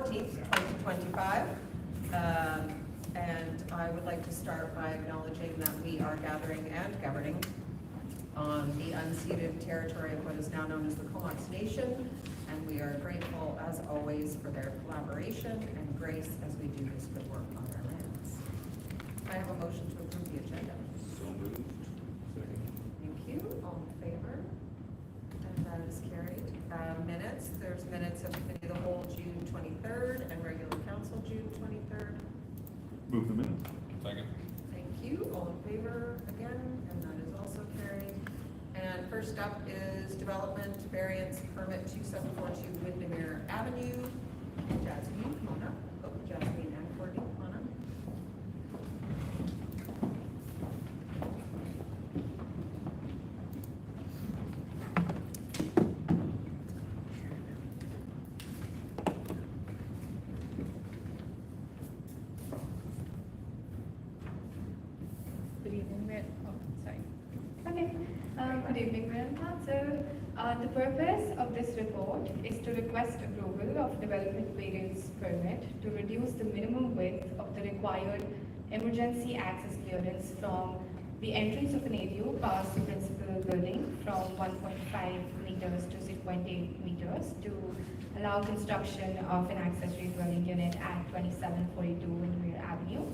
14th, 2025. And I would like to start by acknowledging that we are gathering and governing on the unceded territory of what is now known as the Comox Nation, and we are grateful, as always, for their collaboration and grace as we do this good work on our lands. I have a motion to approve the agenda. So moved. Second. Thank you. All in favor? And that is carried. Minutes. There's minutes of committee of the whole June 23rd and regular council June 23rd. Move the minutes. Second. Thank you. All in favor again, and that is also carried. And first up is development variance permit 2742 Windermere Avenue. Jasmine, come on up. Oh, Jasmine and Courtney, come on up. Good evening, Mayor. Oh, sorry. Okay. Good evening, Mayor and Council. The purpose of this report is to request approval of development variance permit to reduce the minimum width of the required emergency access clearance from the entrance of an ADU past the principal building from 1.5 meters to 6.8 meters to allow construction of an accessory dwelling unit at 2742 Windermere Avenue.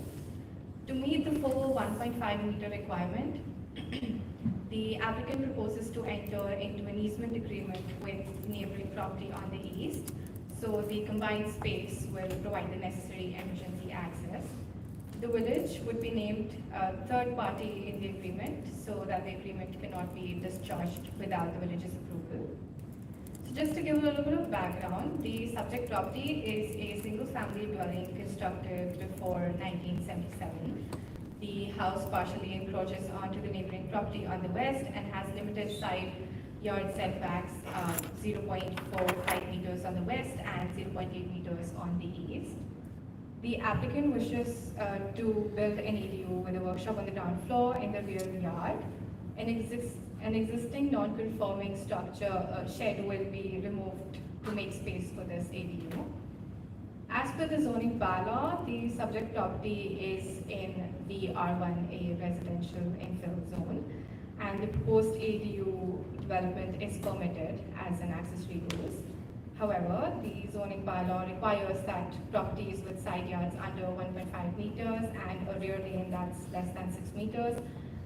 To meet the full 1.5 meter requirement, the applicant proposes to enter into an easement agreement with neighboring property on the east. So the combined space will provide the necessary emergency access. The village would be named third party in the agreement so that the agreement cannot be discharged without the village's approval. So just to give a little bit of background, the subject property is a single family dwelling constructed before 1977. The house partially encroaches onto the neighboring property on the west and has limited side yard setbacks, 0.45 meters on the west and 0.8 meters on the east. The applicant wishes to build an ADU with a workshop on the ground floor in the rear yard. An existing non-conforming structure shed will be removed to make space for this ADU. As per the zoning bylaw, the subject property is in the R1A residential infill zone, and the proposed ADU development is permitted as an accessory use. However, the zoning bylaw requires that properties with side yards under 1.5 meters and a rear lane that's less than 6 meters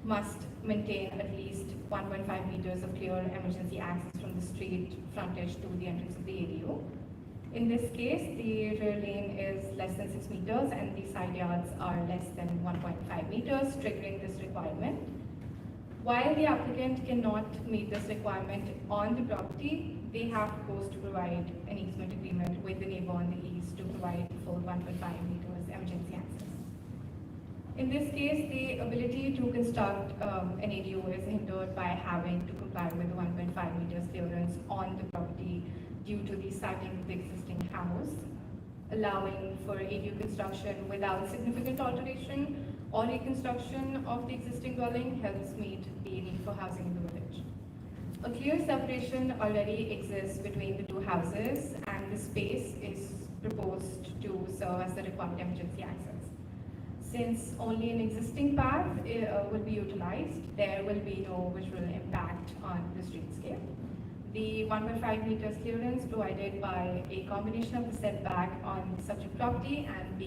must maintain at least 1.5 meters of clear emergency access from the street frontage to the entrance of the ADU. In this case, the rear lane is less than 6 meters and the side yards are less than 1.5 meters, triggering this requirement. While the applicant cannot meet this requirement on the property, they have proposed to provide an easement agreement with the neighbor on the east to provide full 1.5 meters emergency access. In this case, the ability to construct an ADU is hindered by having to comply with the 1.5 meters clearance on the property due to the siting of the existing house. Allowing for ADU construction without significant alteration or reconstruction of the existing dwelling helps meet the need for housing in the village. A clear separation already exists between the two houses, and the space is proposed to serve as the required emergency access. Since only an existing path will be utilized, there will be no visual impact on the streetscape. The 1.5 meters clearance provided by a combination of the setback on the subject property and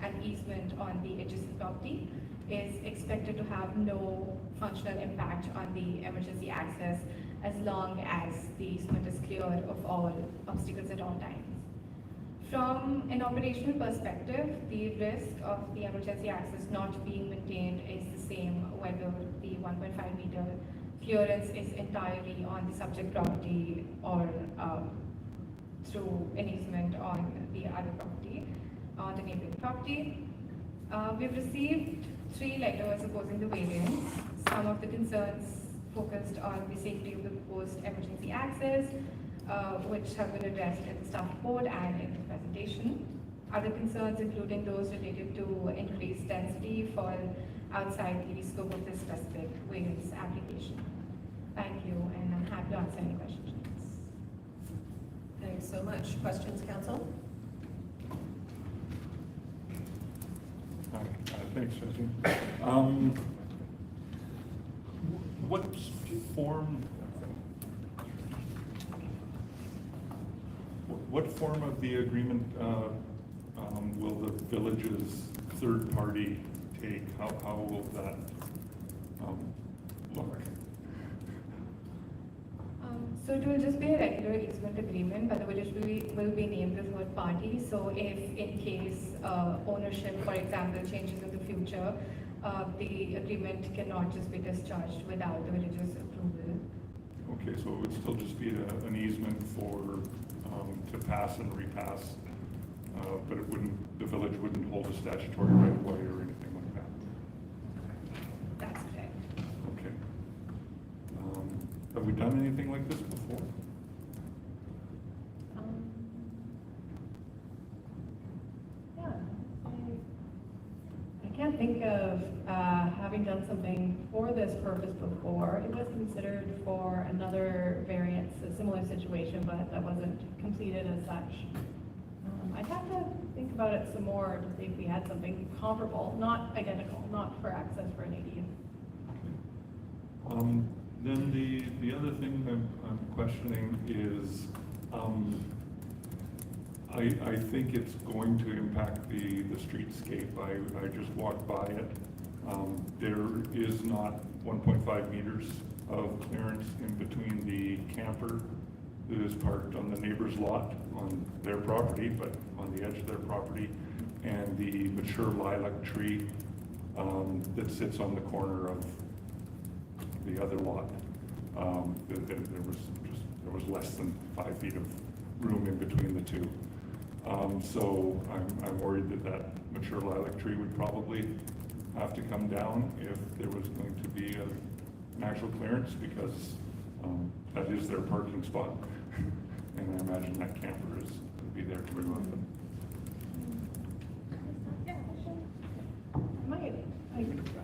an easement on the adjacent property is expected to have no functional impact on the emergency access as long as the easement is cleared of all obstacles at all times. From an operational perspective, the risk of the emergency access not being maintained is the same whether the 1.5 meter clearance is entirely on the subject property or through an easement on the other property, on the neighboring property. We've received 3 letters opposing the variance. Some of the concerns focused on the safety of the proposed emergency access, which have been addressed in the staff report and in the presentation. Other concerns including those related to increased density fall outside the scope of this specific variance application. Thank you, and I'm happy to answer any questions. Thanks so much. Questions, council? Thanks, Jesse. What form of the agreement will the village's third party take? How will that look? So it will just be a regular easement agreement, but the village will be named the third party. So if in case ownership, for example, changes in the future, the agreement cannot just be discharged without the village's approval. Okay, so it would still just be an easement for, to pass and repass, but it wouldn't, the village wouldn't hold a statutory right of way or anything like that? That's correct. Okay. Have we done anything like this before? Yeah, I can't think of having done something for this purpose before. It was considered for another variance, a similar situation, but that wasn't completed as such. I'd have to think about it some more to see if we had something comparable, not identical, not for access for an ADU. Then the other thing I'm questioning is, I think it's going to impact the streetscape. I just walked by it. There is not 1.5 meters of clearance in between the camper that is parked on the neighbor's lot on their property, but on the edge of their property, and the mature lilac tree that sits on the corner of the other lot. There was less than 5 feet of room in between the two. So I'm worried that mature lilac tree would probably have to come down if there was going to be an actual clearance, because that is their parking spot. And I imagine that camper would be there to remove them.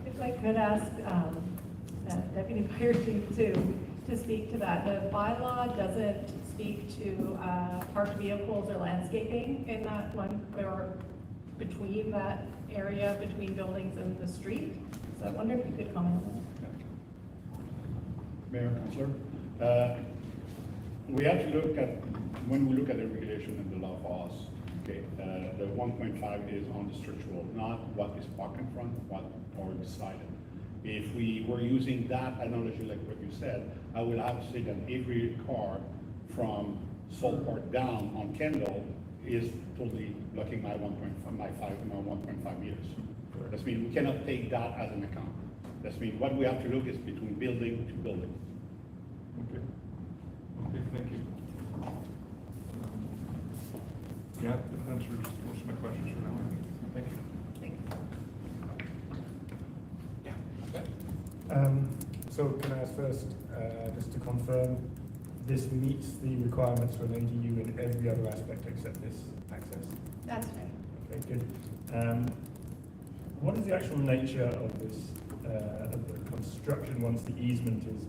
If I could ask Deputy Fire Chief to speak to that. The bylaw doesn't speak to parked vehicles or landscaping in that one, or between that area, between buildings and the street. So I wonder if you could comment on that. Mayor, Councilor, we have to look at, when we look at the regulation and the law laws, okay, the 1.5 is on the structural, not what is parked in front, what are beside it. If we were using that analogy like what you said, I would have to say that every car from Salt Park down on Kendall is totally blocking my 1.5 meters. That means we cannot take that as an account. That means what we have to look is between building to building. Okay. Okay, thank you. Yeah, that answers most of my questions for now. Thank you. So can I ask first, just to confirm, this meets the requirements for an ADU in every other aspect except this access? That's right. Okay, good. What is the actual nature of this, of the construction once the easement is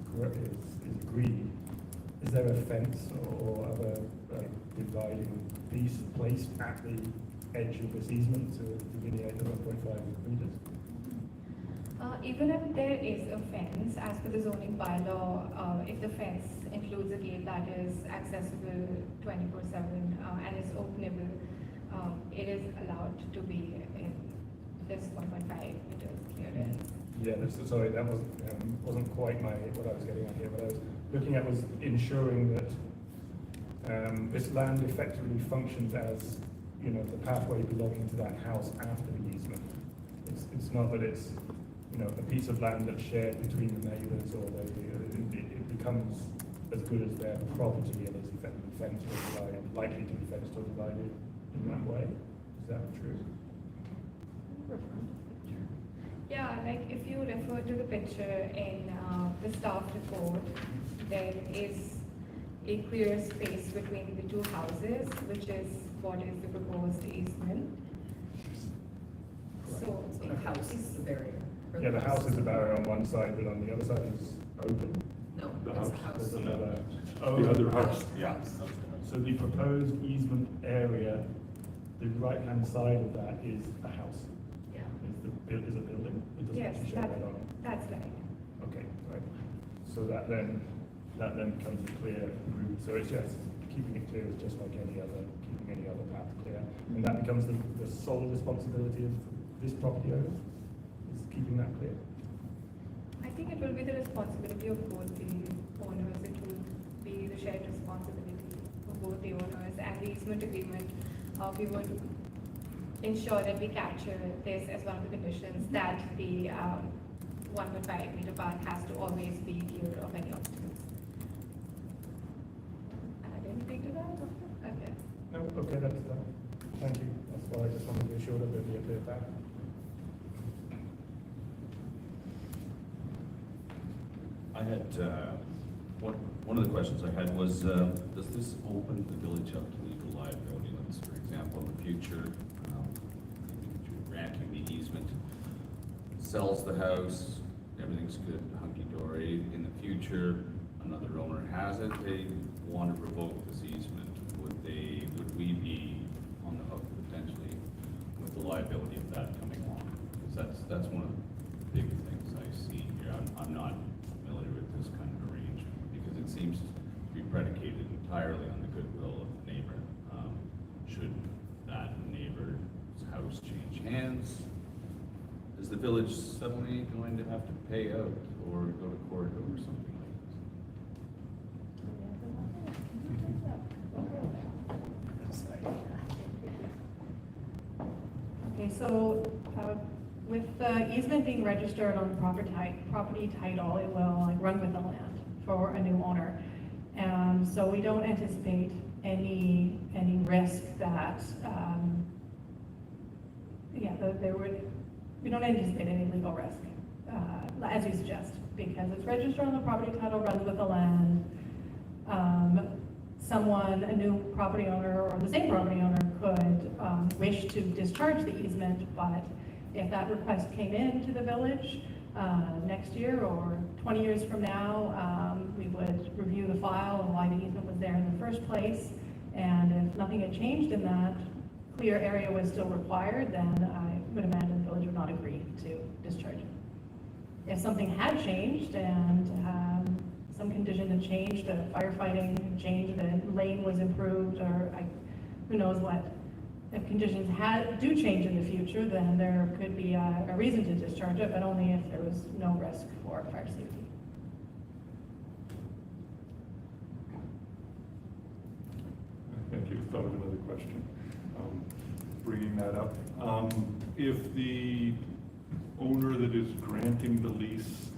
agreed? Is there a fence or other dividing piece placed at the edge of this easement to delineate the 1.5 meters? Even if there is a fence, as per the zoning bylaw, if the fence includes a gate that is accessible 24/7 and is openable, it is allowed to be in this 1.5 meters clearance. Yeah, sorry, that wasn't quite what I was getting at here. What I was looking at was ensuring that this land effectively functions as, the pathway belonging to that house after the easement. It's not that it's, a piece of land that's shared between the neighbours, or it becomes as good as their property and is effectively fenced or divided, likely to be fenced or divided in that way. Is that true? Yeah, like if you refer to the picture in the staff report, there is a clear space between the two houses, which is what is the proposed easement. So The house is the barrier. or Yeah, the house is a barrier on one side, but on the other side is open. No, The it's a house. house. There's another. The other house. Yeah. So the proposed easement area, the right-hand side of that is a house. Yeah. is a building? It doesn't Yes, actually show that on it. that's right. Okay, right. So that then becomes a clear route. So it's just, keeping it clear is just like keeping any other path clear. And that becomes the sole responsibility of this property owner, is keeping that clear. I think it will be the responsibility of both the owners. It will be the shared responsibility of both the owners, and the easement agreement, we would ensure that we capture this as one of the conditions, that the 1.5 meter path has to always be clear of any obstacles. Add anything to that? Okay. No, okay, that's done. Thank you. That's why I just wanted to be sure that there'd be a clear path. I had, one of the questions I had was, does this open the village up to legal liability? Let's, for example, in the future, granting the easement, sells the house, everything's good, hunky-dory. In the future, another owner has it, they want to revoke this easement. Would we be on the hook potentially with the liability of that coming along? Because that's one of the big things I see here. I'm not familiar with this kind of arrangement, because it seems to be predicated entirely on the goodwill of the neighbor. Should that neighbor's house change hands, is the village suddenly going to have to pay out or go to court over something like this? Okay, so with the easement being registered on the property title, it will like run with the land for a new owner. So we don't anticipate any risk that, we don't anticipate any legal risk, as you suggest, because it's registered on the property title, runs with the land. Someone, a new property owner or the same property owner could wish to discharge the easement, but if that request came in to the village next year or 20 years from now, we would review the file and why the easement was there in the first place. And if nothing had changed in that clear area was still required, then I would imagine the village would not agree to discharge it. If something had changed and some condition had changed, the firefighting had changed, the lane was improved, or who knows what, if conditions do change in the future, then there could be a reason to discharge it, but only if there was no risk for fire safety. Thank you. Thought of another question. Bringing that up. If the owner that is granting the lease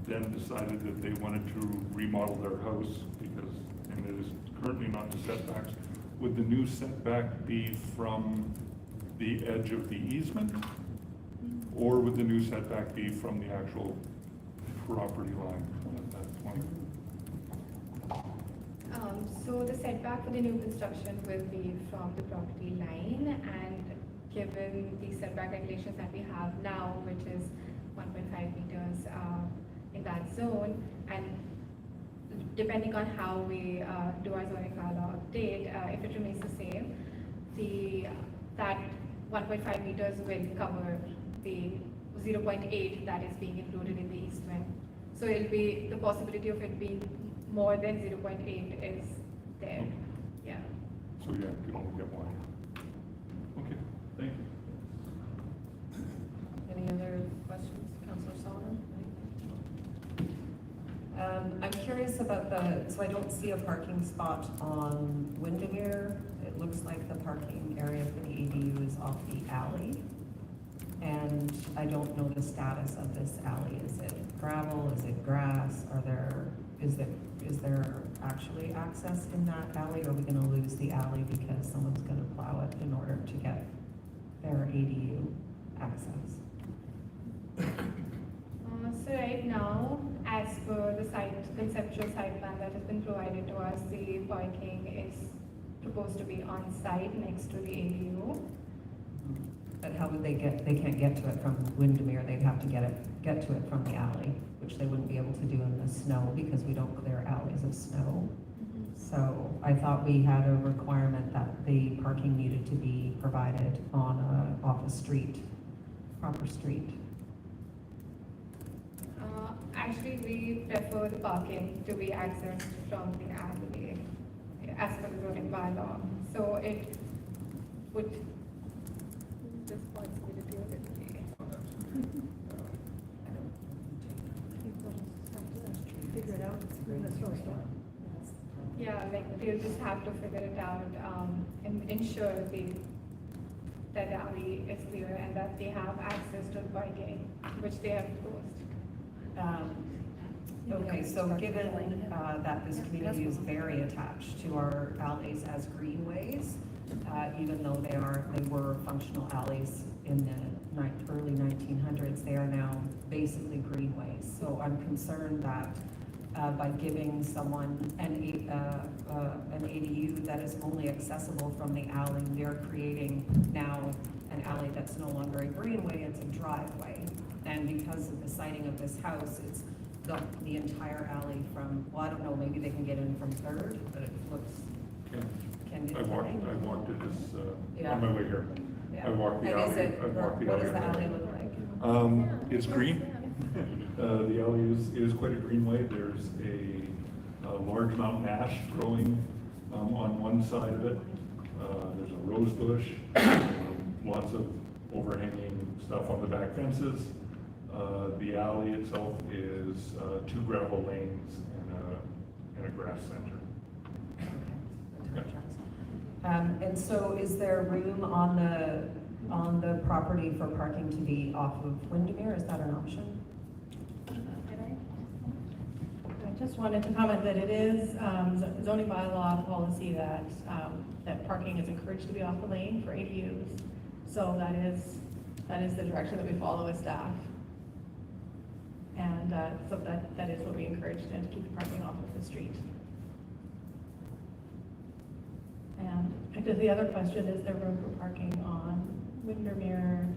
then decided that they wanted to remodel their house and it is currently not to setbacks, would the new setback be from the edge of the easement? Or would the new setback be from the actual property line at that point? So the setback for the new construction will be from the property line, and given the setback regulations that we have now, which is 1.5 meters in that zone, and depending on how we do our zoning bylaw update, if it remains the same, that 1.5 meters will cover the 0.8 that is being included in the easement. So it'll be, the possibility of it being more than 0.8 is there. Okay. Yeah. So yeah, you can only get one. Okay, thank you. Any other questions, Councillor Solomon? I'm curious about so I don't see a parking spot on Windermere. It looks like the parking area for the ADU is off the alley. And I don't know the status of this alley. Is it gravel? Is it grass? Is there actually access in that alley? Or are we gonna lose the alley because someone's gonna plow it in order to get their ADU access? So right now, as per the conceptual site plan that has been provided to us, the parking is proposed to be on site next to the ADU. But how would they can't get to it from Windermere, they'd have to get to it from the alley, which they wouldn't be able to do in the snow because we don't clear alleys of snow. So I thought we had a requirement that the parking needed to be provided off a street proper street? Actually, we prefer the parking to be accessed from the alleyway as per the zoning bylaw. So it would responsibility of it. Figure it out, in the store. Yeah, like they'll just have to figure it out, and ensure that the alley is clear and that they have access to the parking, which they have closed. Okay, so given that this community is very attached to our alleys as greenways, even though they were functional alleys in the early 1900s, they are now basically greenways. So I'm concerned that by giving someone an ADU that is only accessible from the alley, they're creating now an alley that's no longer a greenway, it's a driveway. And because of the siting of this house, it's the entire alley from, well, I don't know, maybe they can get in from Third, but it looks, can you? I walked it this, Yeah. on my way here. Yeah. I walked the And is alley. it, I walked the what does alley. the alley look like? It's green. The alley is quite a greenway. There's a large mountain ash growing on one side of it. There's a rose bush, lots of overhanging stuff on the back fences. The alley itself is 2 gravel lanes and a grass center. And so is there room on the property for parking to be off of Windermere? Is that an option? I just wanted to comment that it is zoning bylaw policy that parking is encouraged to be off the lane for ADUs. So that is the direction that we follow as staff. And so that is what we encourage, and to keep the parking off of the street. And I guess the other question, is there room for parking on Windermere?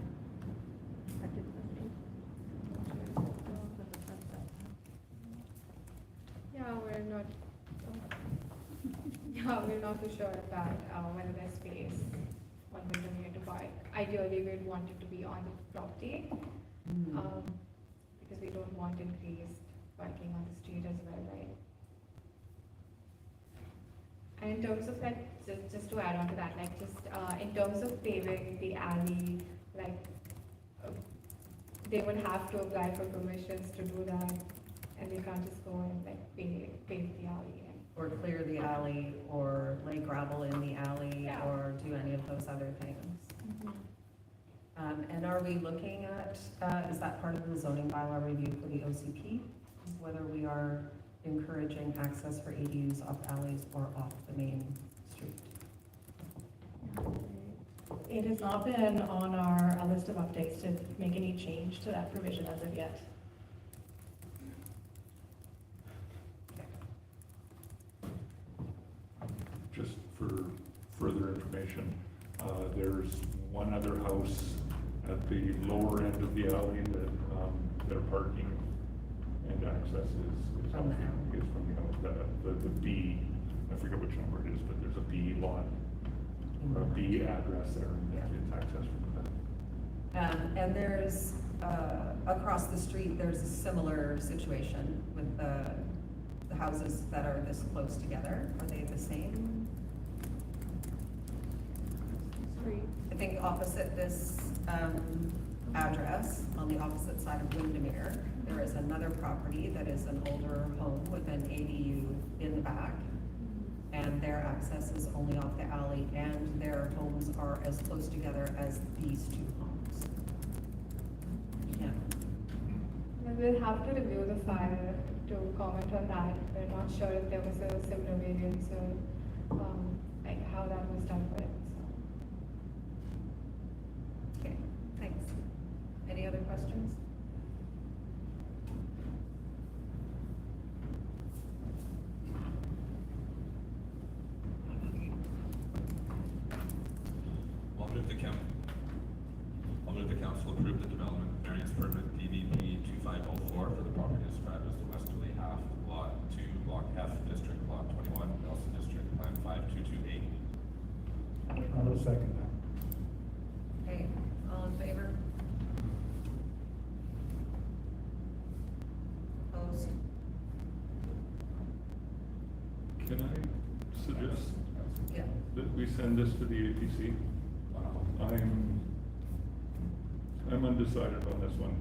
We're not too sure of that, whether there's space on Windermere to park. Ideally, we'd want it to be on the property, because we don't want increased parking on the street as well, right? And in terms of like, just to add on to that, like just in terms of paving the alley, like they would have to apply for permissions to do that, and they can't just go and like pave the alley. Or clear the alley, or lay gravel in the alley, Yeah. or do any of those other things? And are we looking at, is that part of the zoning bylaw review for the OCP? Whether we are encouraging access for ADUs off alleys or off the main street? It has not been on our list of updates to make any change to that provision as of yet. Just for further information, there's one other house at the lower end of the alley that their parking and access is From the alley. from the B, I forget which number it is, but there's a B lot, or a B address there, and it's access from that. And there's, across the street, there's a similar situation with the houses that are this close together. Are they the same? I think opposite this address, on the opposite side of Windermere, there is another property that is an older home with an ADU in the back. And their access is only off the alley, and their homes are as close together as these two homes. Yeah. We'll have to review the file to comment on that. We're not sure if there was a similar variance or like how that was done with. Okay, thanks. Any other questions? I'll move the council approve the development variance permit DVP 2504 for the property described as the westerly half of Lot 2, Block F, District Lot 21, Nelson District, Plan 5228. I will second that. Okay, all in favor? we send this to the APC? I'm undecided on this one.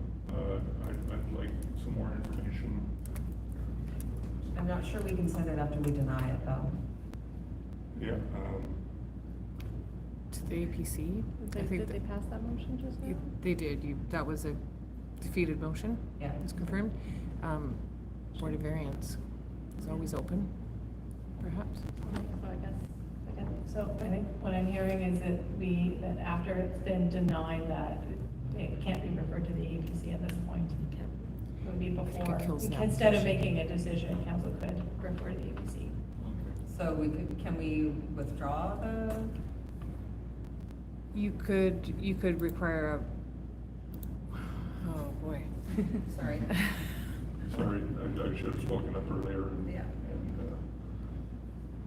I'd like some more information. I'm not sure we can send it after we deny it, though. Yeah, To the APC? I think Did they pass that motion just now? They did, that was a defeated motion, Yeah. it's confirmed. Board of Variance is always open, perhaps. So I think what I'm hearing is that after it's been denied that it can't be referred to the APC at this point. It would be before, kills that instead of motion. making a decision, council could refer to the APC. So can we withdraw the, You could require oh boy. sorry, sorry, I should have spoken up earlier. yeah.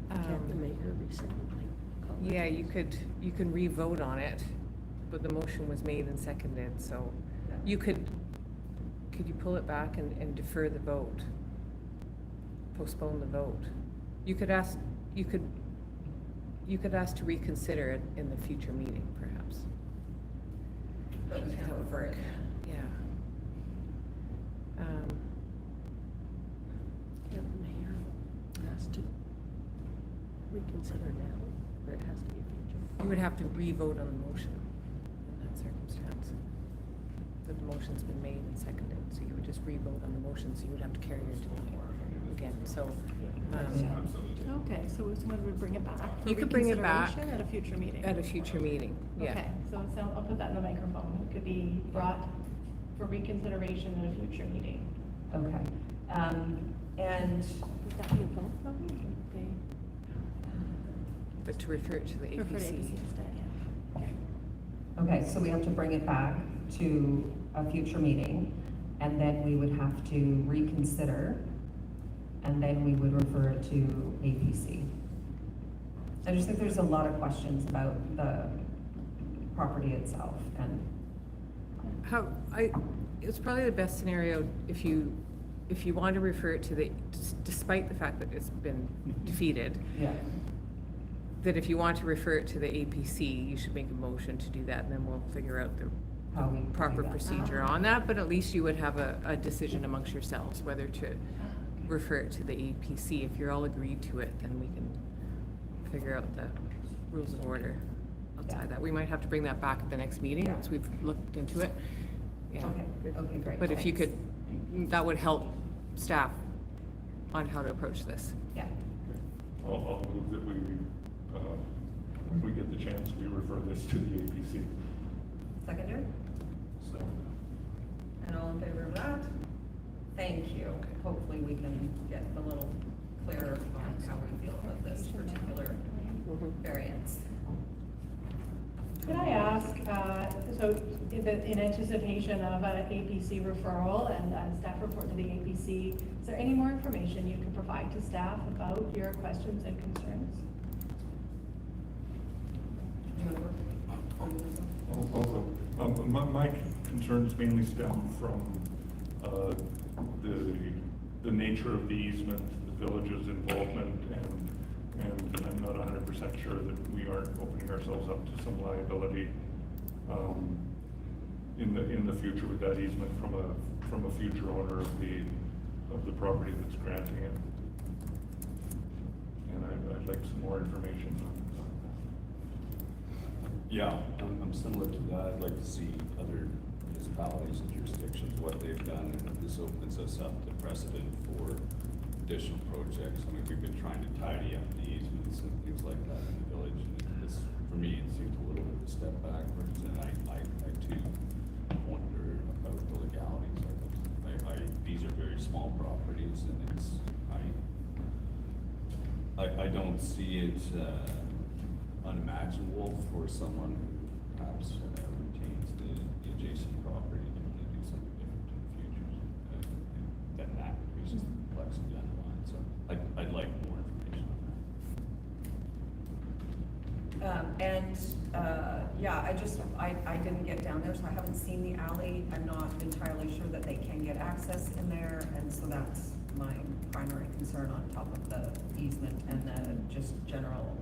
Can't the mayor rescind? Yeah, you can re-vote on it, but the motion was made and seconded, so you could you pull it back and defer the vote? Postpone the vote? You could ask to reconsider it in the future meeting, perhaps. But we can't refer it. Yeah. Can't the mayor has to reconsider now, or it has to be a future? You would have to re-vote on the motion in that circumstance. But the motion's been made and seconded, so you would just re-vote on the motion, so you would have to carry your vote again, so. Okay, so someone would bring it back for You could bring it back reconsideration at a future meeting? At a future meeting, yeah. Okay, so I'll put that in the microphone. It could be brought for reconsideration at a future meeting. Okay. And Would that be a vote, though? They But to refer it to the refer to APC. ABC instead, yeah. okay, so we have to bring it back to a future meeting, and then we would have to reconsider, and then we would refer it to APC. I just think there's a lot of questions about the property itself, and It's probably the best scenario if you want to refer it to despite the fact that it's been defeated, yeah, that if you want to refer it to the APC, you should make a motion to do that, and then we'll figure out the how we do proper that. procedure on that, but at least you would have a decision amongst yourselves whether to refer it to the APC. If you're all agreed to it, then we can figure out the rules of order outside that. We might have to bring that back at the next meeting, once we've looked into it. Yeah. Okay, great. But if you thanks. could, that would help staff on how to approach this. Yeah, I'll move that when we get the chance, we refer this to the APC. seconder, So, and all in favor of that? Thank you. Hopefully we can get a little clearer on how we feel about this particular variance. Could I ask, so in anticipation of an APC referral and a staff report to the APC, is there any more information you can provide to staff about your questions and concerns? Also, my concerns mainly stem from the nature of the easement, the village's involvement, and I'm not 100% sure that we aren't opening ourselves up to some liability in the future with that easement from a future owner of the property that's granting it. And I'd like some more information on that. Yeah, I'm similar to that. I'd like to see other municipalities and jurisdictions, what they've done, and if this opens us up to precedent for additional projects. I mean, we've been trying to tidy up the easements and things like that in the village, and this, for me, it seems a little bit of a step backwards, and I too wonder about the legalities of it. These are very small properties, and I don't see it, unimaginable for someone who perhaps retains the adjacent property to really do something different in the future. Then that increases the complexity on the line, so I'd like more information on that. I didn't get down there, so I haven't seen the alley. I'm not entirely sure that they can get access in there, and so that's my primary concern on top of the easement and the just general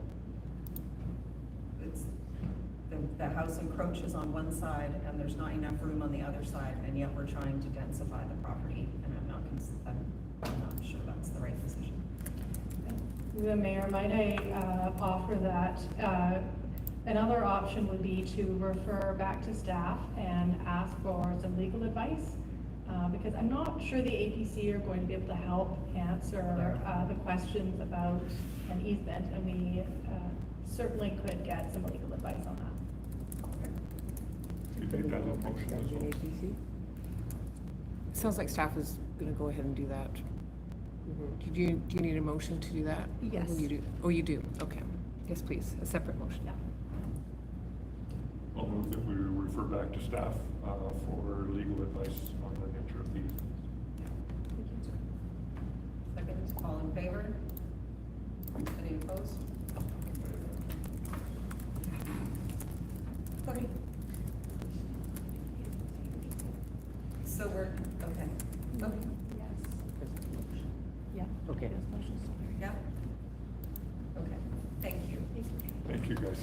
the house encroaches on one side and there's not enough room on the other side, and yet we're trying to densify the property, and I'm not sure that's the right decision. The mayor, might I offer that another option would be to refer back to staff and ask for some legal advice, because I'm not sure the APC are going to be able to help answer the questions about an easement, and we certainly could get some legal advice on that. You think that's a motion as well? APC? Sounds like staff is gonna go ahead and do that. Do you need a motion to do that? Yes. You do, oh, you do, okay. Yes, please, a separate motion. Yeah. I'll move that we refer back to staff for legal advice on the nature of these. Second, all in favor? Any opposed? Okay. So we're, okay. Okay. Yeah. Okay. Yeah? Okay, thank you. Thank you, guys.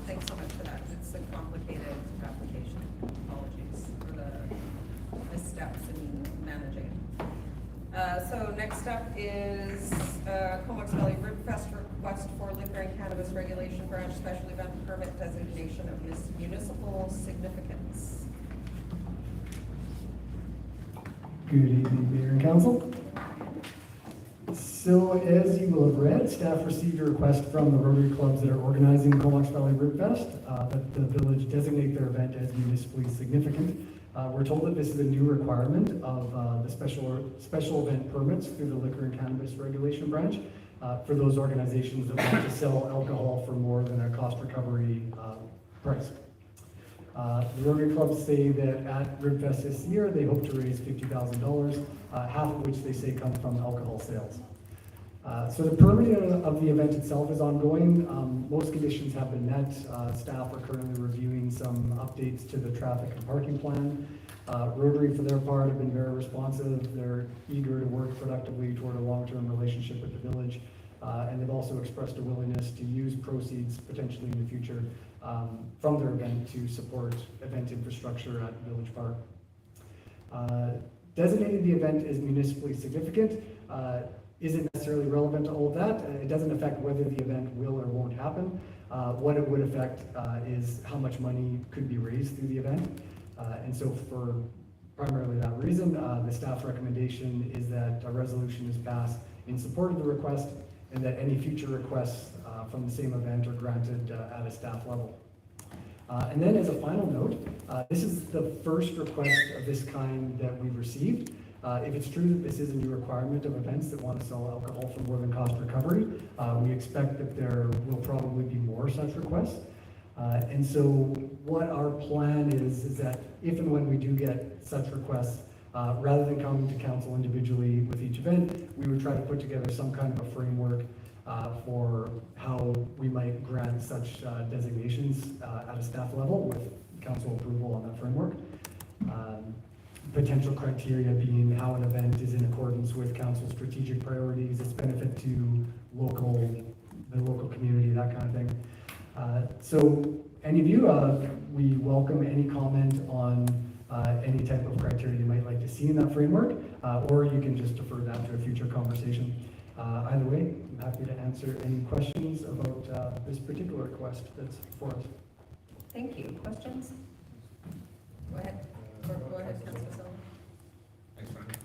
Thanks so much for that. It's a complicated application. Apologies for the missteps in managing. So next up is Comox Valley Rib Fest request for liquor and cannabis regulation branch special event permit designation of municipal significance. Good evening, Mayor and Council. So as you will have read, staff received a request from the Rotary clubs that are organizing Comox Valley Rib Fest that the village designate their event as municipally significant. We're told that this is a new requirement of the special event permits through the Liquor and Cannabis Regulation Branch for those organizations that want to sell alcohol for more than a cost recovery price. The Rotary clubs say that at Ribfest this year, they hope to raise $50,000, half of which they say come from alcohol sales. So the permitting of the event itself is ongoing. Most conditions have been met. Staff are currently reviewing some updates to the traffic and parking plan. Rotary, for their part, have been very responsive. They're eager to work productively toward a long-term relationship with the village. And they've also expressed a willingness to use proceeds potentially in the future from their event to support event infrastructure at Village Park. Designating the event as municipally significant isn't necessarily relevant to all of that. It doesn't affect whether the event will or won't happen. What it would affect is how much money could be raised through the event. And so for primarily that reason, the staff recommendation is that a resolution is passed in support of the request, and that any future requests from the same event are granted at a staff level. And then as a final note, this is the first request of this kind that we've received. If it's true that this is a new requirement of events that want to sell alcohol for more than cost recovery, we expect that there will probably be more such requests. And so what our plan is that if and when we do get such requests, rather than coming to council individually with each event, we would try to put together some kind of a framework for how we might grant such designations at a staff level with council approval on that framework. Potential criteria being how an event is in accordance with council's strategic priorities, its benefit to the local community, that kind of thing. So any of you, we welcome any comment on any type of criteria you might like to see in that framework, or you can just defer that to a future conversation. Either way, I'm happy to answer any questions about this particular request that's for us. Thank you. Questions? Go ahead. Go ahead, Councilor Sullivan. Thanks, Frank.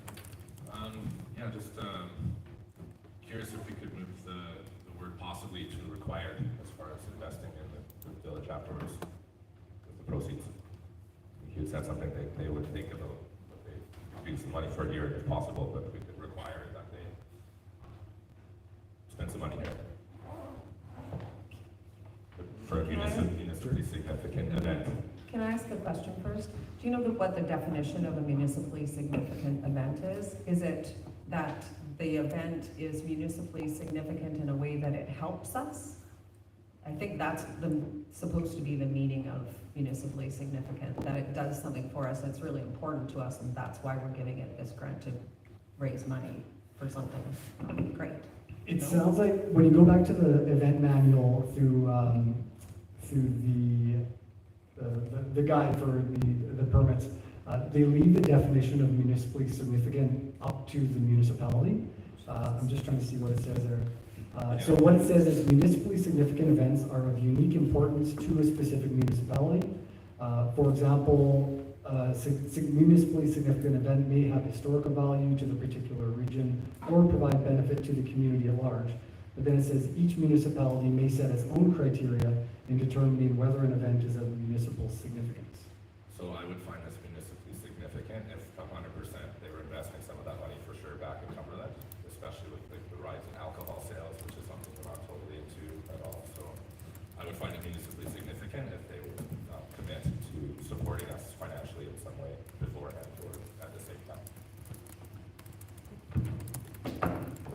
Yeah, just curious if we could move the word possibly to required as far as investing in the village afterwards with the proceeds. You said something they would think about, that they use some money for a year if possible, but we could require that they spend some money here for a municipally significant event. Can I ask a question first? Do you know what the definition of a municipally significant event is? Is it that the event is municipally significant in a way that it helps us? I think that's supposed to be the meaning of municipally significant, that it does something for us that's really important to us, and that's why we're giving it this grant to raise money for something great. It sounds like when you go back to the event manual to the guide for the permits, they leave the definition of municipally significant up to the municipality. I'm just trying to see what it says there. So what it says is municipally significant events are of unique importance to a specific municipality. For example, a municipally significant event may have historical value to the particular region or provide benefit to the community at large. But then it says each municipality may set its own criteria in determining whether an event is of municipal significance. So I would find this municipally significant if 100% they were investing some of that money for sure back in Cumberland, especially with the rise in alcohol sales, which is something we're not totally into at all. So I would find it municipally significant if they would commit to supporting us financially in some way beforehand or at the same time.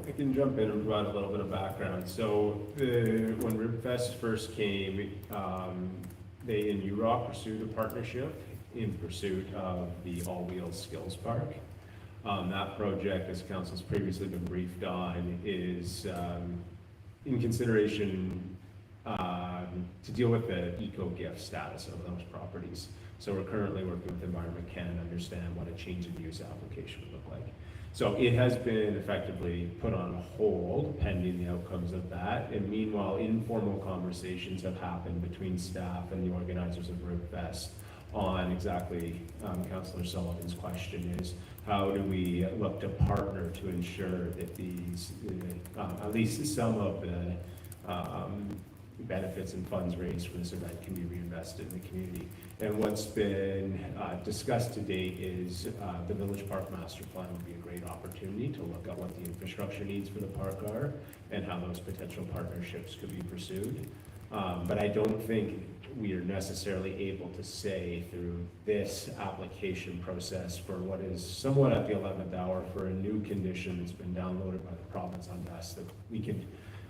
I can jump in and provide a little bit of background. So when RibFest first came, they in UROC pursued a partnership in pursuit of the all-wheels skills park. That project, as council's previously been briefed on, is in consideration to deal with the eco-gift status of those properties. So we're currently working with Environment Canada to understand what a change in use application would look like. So it has been effectively put on hold pending the outcomes of that. And meanwhile, informal conversations have happened between staff and the organizers of RibFest on exactly Councillor Sullivan's question is, how do we look to partner to ensure that these, at least some of the benefits and funds raised for this event can be reinvested in the community. And what's been discussed to date is the Village Park Master Plan would be a great opportunity to look at what the infrastructure needs for the park are and how those potential partnerships could be pursued. But I don't think we are necessarily able to say through this application process for what is somewhat at the 11th hour for a new condition that's been downloaded by the province on us, that we could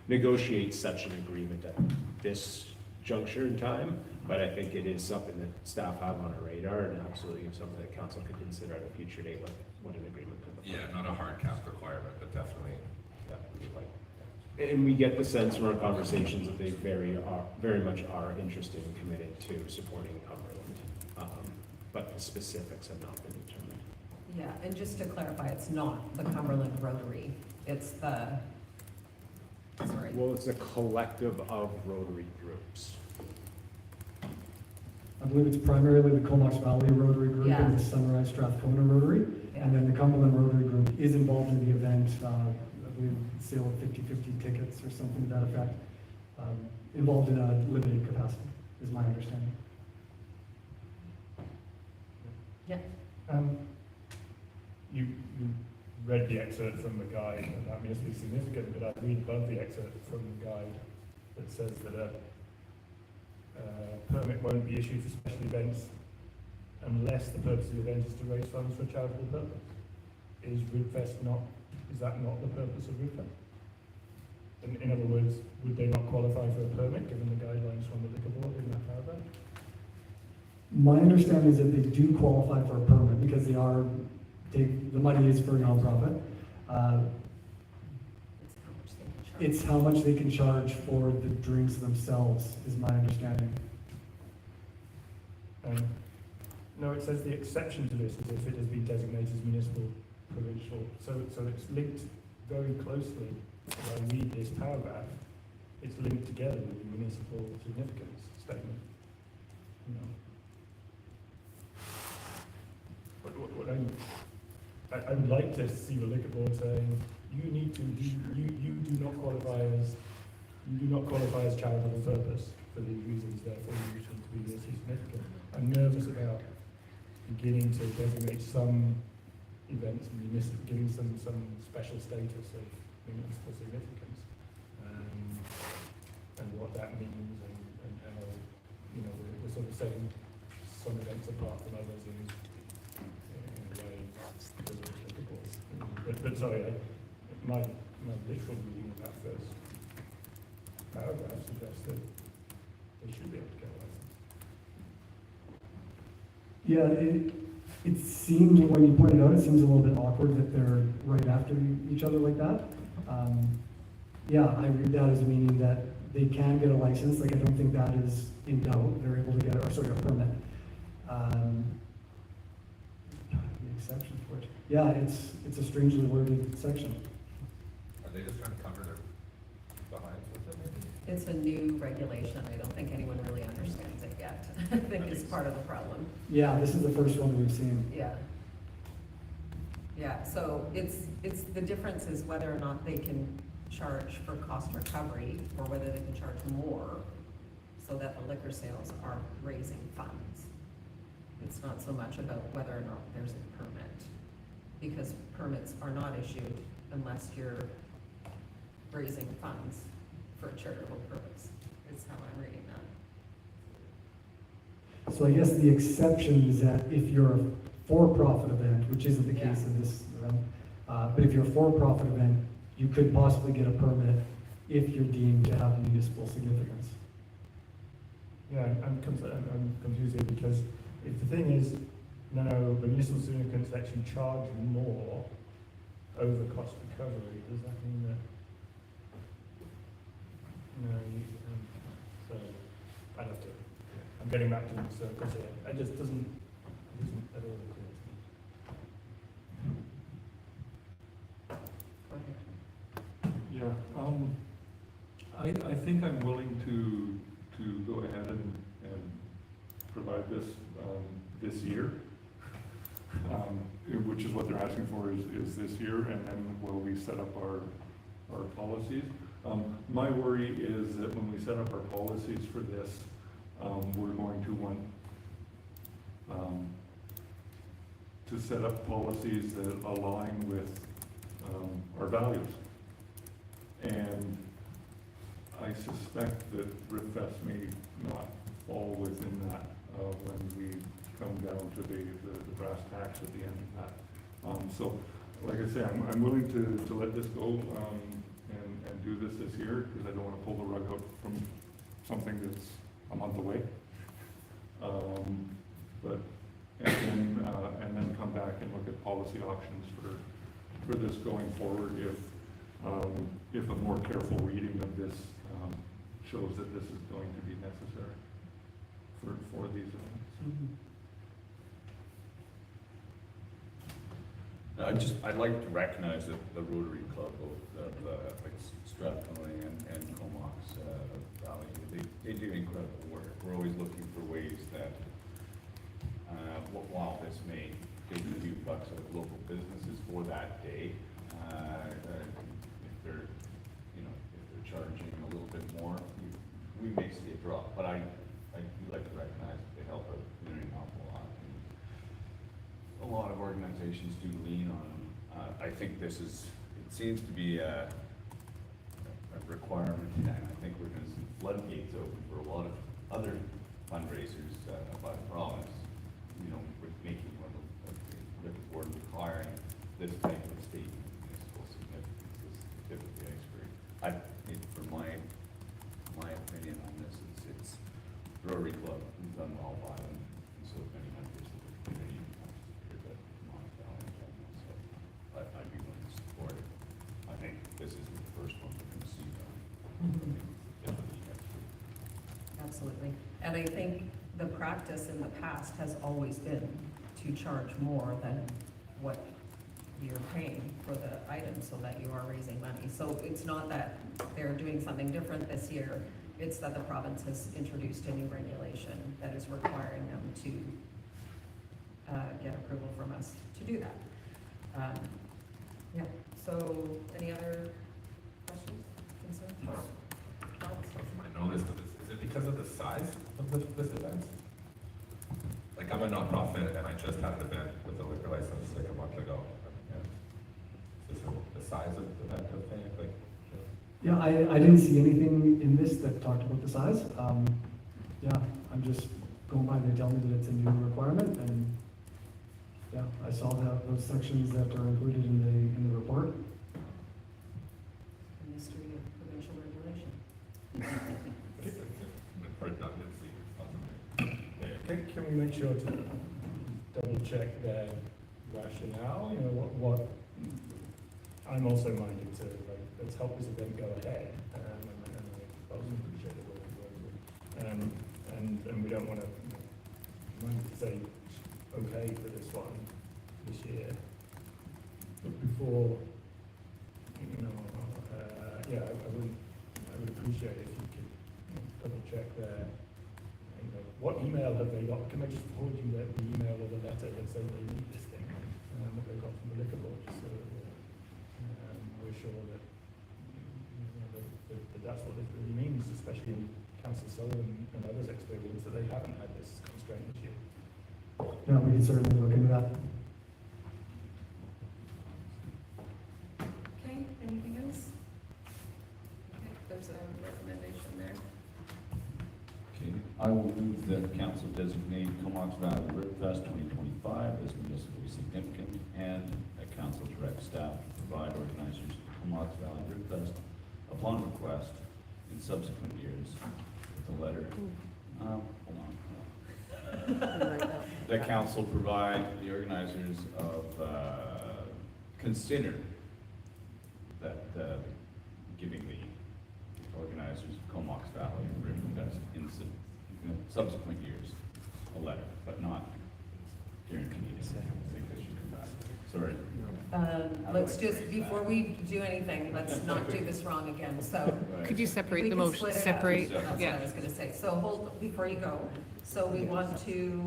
negotiate such an agreement at this juncture in time. But I think it is something that staff have on our radar and absolutely something that council could consider at a future date what an agreement could look like. Yeah, not a hard cap requirement, but definitely, yeah, we would like. And we get the sense from our conversations that they very much are interested and committed to supporting Cumberland, but the specifics have not been determined. Yeah, and just to clarify, it's not the Cumberland Rotary, it's the, sorry. Well, it's a collective of Rotary groups. I believe it's primarily the Comox Valley Rotary Group Yeah. and the Sunrise Strathcona Rotary. Yeah. And then the Cumberland Rotary Group is involved in the event, I believe sale of 50/50 tickets or something to that effect, involved in a limited capacity, is my understanding. Yeah. You read the excerpt from the guide, and that means it's significant, but I read above the excerpt from the guide that says that a permit won't be issued for special events unless the purpose of the event is to raise funds for a charitable purpose. Is that not the purpose of RibFest? In other words, would they not qualify for a permit given the guidelines from the liquor board in that paragraph? My understanding is that they do qualify for a permit because the money is for a nonprofit. It's how much they can charge for the drinks themselves, is my understanding. No, it says the exception to this is if it has been designated as municipal, provincial. So it's linked very closely. When I read this paragraph, it's linked together with the municipal significance statement. You know. I would like to see the liquor board saying, you do not qualify as charitable purpose for these reasons, therefore you should be municipally significant. I'm nervous about beginning to designate some events, giving some special status of municipal significance, and what that means, and how, you know, we're sort of saying some events apart from others in a way because of the but sorry, my literal reading of that first paragraph suggests that they should be able to get a license. Yeah, it seemed, when you pointed out, it seems a little bit awkward that they're right after each other like that. Yeah, I read that as meaning that they can get a license, like I don't think that is in doubt, they're able to get, or sorry, a permit. The exception for it, yeah, it's a strangely worded section. Are they just trying to cover their behinds with it maybe? It's a new regulation. I don't think anyone really understands it yet. I think it's part of the problem. Yeah, this is the first one we've seen. Yeah. Yeah, so it's, the difference is whether or not they can charge for cost recovery or whether they can charge more so that the liquor sales are raising funds. It's not so much about whether or not there's a permit, because permits are not issued unless you're raising funds for a charitable purpose. Is how I'm reading that. So I guess the exception is that if you're a for-profit event, which isn't the case in this event, but if you're a for-profit event, you could possibly get a permit if you're deemed to have municipal significance. Yeah, I'm confused here because if the thing is, no, the municipal significance actually charge more over cost recovery, does that mean that? No, so I'd have to, I'm getting back to the circles here. It just isn't at all clear to me. Go ahead. Yeah, I think I'm willing to go ahead and provide this, this year. Which is what they're asking for is this year, and then will we set up our policies. My worry is that when we set up our policies for this, we're going to want to set up policies that align with our values. And I suspect that RibFest may not fall within that when we come down to the brass tacks at the end of that. So, like I say, I'm willing to let this go and do this year, because I don't want to pull the rug out from something that's a month away. And then come back and look at policy options for this going forward if a more careful reading of this shows that this is going to be necessary for these events. I'd like to recognize that the Rotary Club of like Strathcona and Comox Valley, they do incredible work. We're always looking for ways that, while this may take a few bucks out of local businesses for that day, if they're charging a little bit more, we may see a drop. But I do like to recognize that they help out the community an awful lot. A lot of organizations do lean on them. I think it seems to be a requirement, and I think we're going to see floodgates open for a lot of other fundraisers by the province, with making one of the board requiring this type of statement, municipal significance, this certificate of experience. For my opinion on this, it's Rotary Club who's done well by them, and so many members of the community that Mon Valley in general. So I'd be willing to support it. I think this is the first one we're going to see done. Absolutely. And I think the practice in the past has always been to charge more than what you're paying for the item so that you are raising money. So it's not that they're doing something different this year, it's that the province has introduced a new regulation that is requiring them to get approval from us to do that. Yeah, so any other questions, concerns? I noticed that is it because of the size of this event? Like, I'm a nonprofit and I just had an event with a liquor license like a month ago. Is this the size of the event of thing? Like, Yeah, I didn't see anything in this that talked about the size. Yeah, I'm just going by, they tell me that it's a new requirement, and yeah, I saw those sections that are included in the report. The mystery of provincial regulation. redundancy or something. Can we make sure to double check their rationale? What I'm also minded to, let's help this event go ahead. proposal, appreciate the work proposal. And we don't want to say okay for this one this year. But before, you know, yeah, I would appreciate if you could double check there. You know, what email have they got? Can I just forward you the email or the letter that says they need this thing, that they got from the liquor board, just so that we're sure that, you know, that that's what it really means, especially in Councillor Sullivan and others' experience, that they haven't had this constraint this year. No, we can certainly look into that. Okay, anything else? Okay, there's a recommendation there. Okay, I will move that council designate Comox Valley Ribfest 2025 as municipally significant, and that council direct staff to provide organizers of Comox Valley Ribfest upon request in subsequent years with a letter. Hold on. That council provide the organizers of, consider that, giving the organizers of Comox Valley Ribfest in subsequent years a letter, but not guaranteed. I think they should come back. Sorry. Let's just, before we do anything, let's not do this wrong again, so. Could you if separate we the can motion, split it up. separate, That's what yeah. I was gonna say, so hold, before you go, so we want to,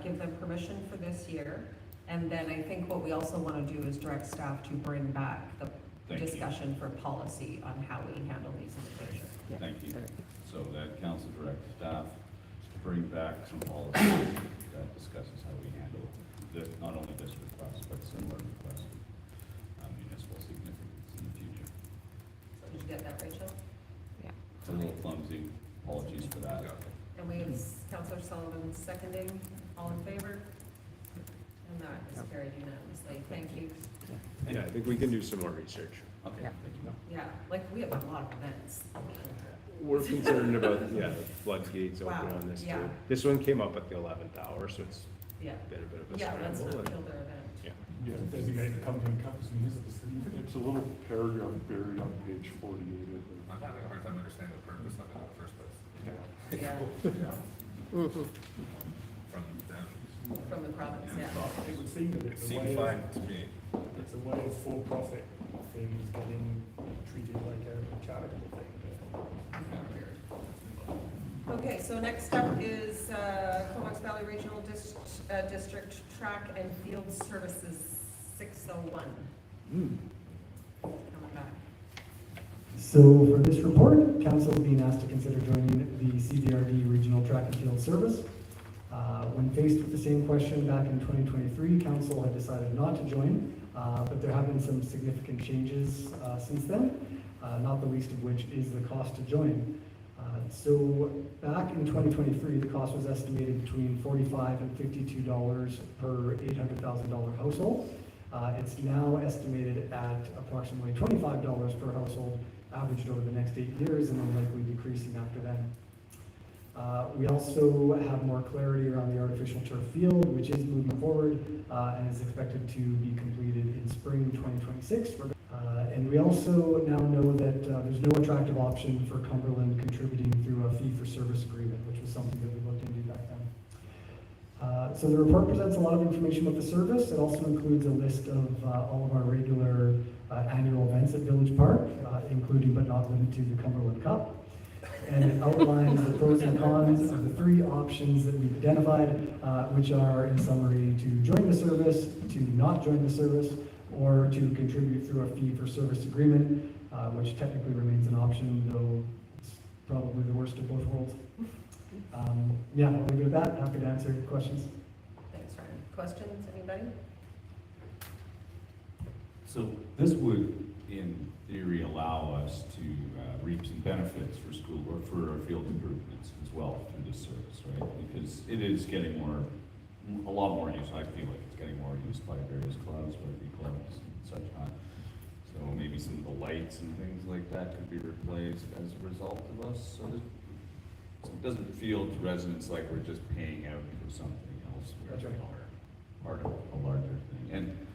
give them permission for this year, and then I think what we also wanna do is direct staff to bring back the Thank you. discussion for policy on how we handle these in the future. Thank you. So that council direct staff to bring back some policy that discusses how we handle not only this request, but similar requests of municipal significance in the future. So did you get that, Rachel? Yeah. It's a little clumsy, apologies for that. And we have Councillor Sullivan seconding, all in favor? And that is carried unanimously, thank you. Yeah, I think we can do some more research. Okay, Yeah. thank you. Yeah, like, we have a lot of events. We're concerned about, the floodgates open Wow, on this too. yeah. This one came up at the 11th hour, so it's Yeah, been a bit of a yeah, let's scramble. not and- kill their event. Yeah. Yeah, Designate the company campus municipal city. it's a little paragraph buried on page 48. I'm having a hard time understanding the purpose of it in the first place. Yeah, From them. from the province, yeah. It would seem that It it's a seemed way fine of, to me. it's a way of for-profit things getting treated like a charitable thing. Okay, so next up is Comox Valley Regional District Track and Field Services 601. Coming back. So for this report, council is being asked to consider joining the CVRD Regional Track and Field Service. When faced with the same question back in 2023, council had decided not to join, but there have been some significant changes since then, not the least of which is the cost to join. So back in 2023, the cost was estimated between $45 and $52 per $800,000 household. It's now estimated at approximately $25 per household, averaged over the next 8 years, and then likely decreasing after then. We also have more clarity around the artificial turf field, which is moving forward and is expected to be completed in spring 2026. And we also now know that there's no attractive option for Cumberland contributing through a fee-for-service agreement, which was something that we looked into back then. So the report presents a lot of information about the service. It also includes a list of all of our regular annual events at Village Park, including but not limited to the Cumberland Cup. And it outlines the pros and cons of the 3 options that we've identified, which are, in summary, to join the service, to not join the service, or to contribute through a fee-for-service agreement, which technically remains an option, though it's probably the worst of both worlds. Yeah, I'll leave it at that. Happy to answer questions. Thanks, Ryan. Questions, anybody? So this would, in theory, allow us to reap some benefits for school or for our field improvements as well through this service, right? Because it is getting a lot more use. I feel like it's getting more used by various clubs, rugby clubs and such not. So maybe some of the lights and things like that could be replaced as a result of us. So it doesn't feel to residents like we're just paying out for something else. That's right. We are part of a larger thing. And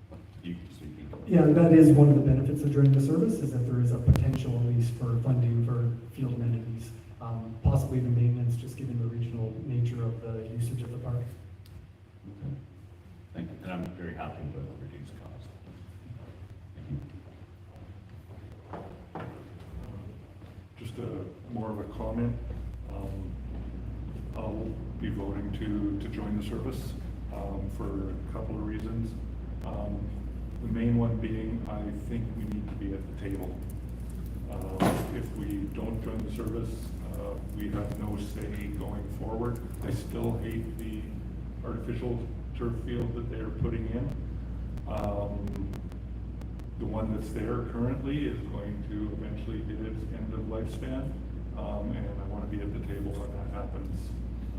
so you can go. Yeah, that is one of the benefits of joining the service, is that there is a potential at least for funding for field amenities, possibly the maintenance, just given the regional nature of the usage of the park. Okay. Thank you, and I'm very happy with the reduced cost. Thank you. Just more of a comment. I'll be voting to join the service for a couple of reasons. The main one being, I think we need to be at the table. If we don't join the service, we have no say going forward. I still hate the artificial turf field that they're putting in. The one that's there currently is going to eventually hit its end of lifespan, and I want to be at the table when that happens,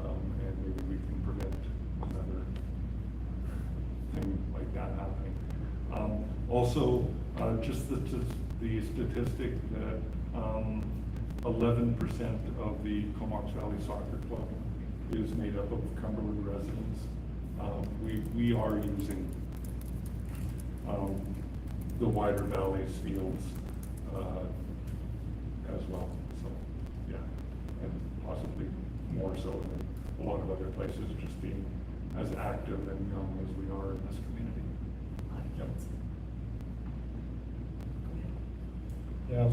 and maybe we can prevent another thing like that happening. Also, just the statistic that 11% of the Comox Valley Soccer Club is made up of Cumberland residents. We are using the wider valleys fields as well. So, yeah, and possibly more so than a lot of other places, just being as active and young as we are in this community. Yep. Yeah,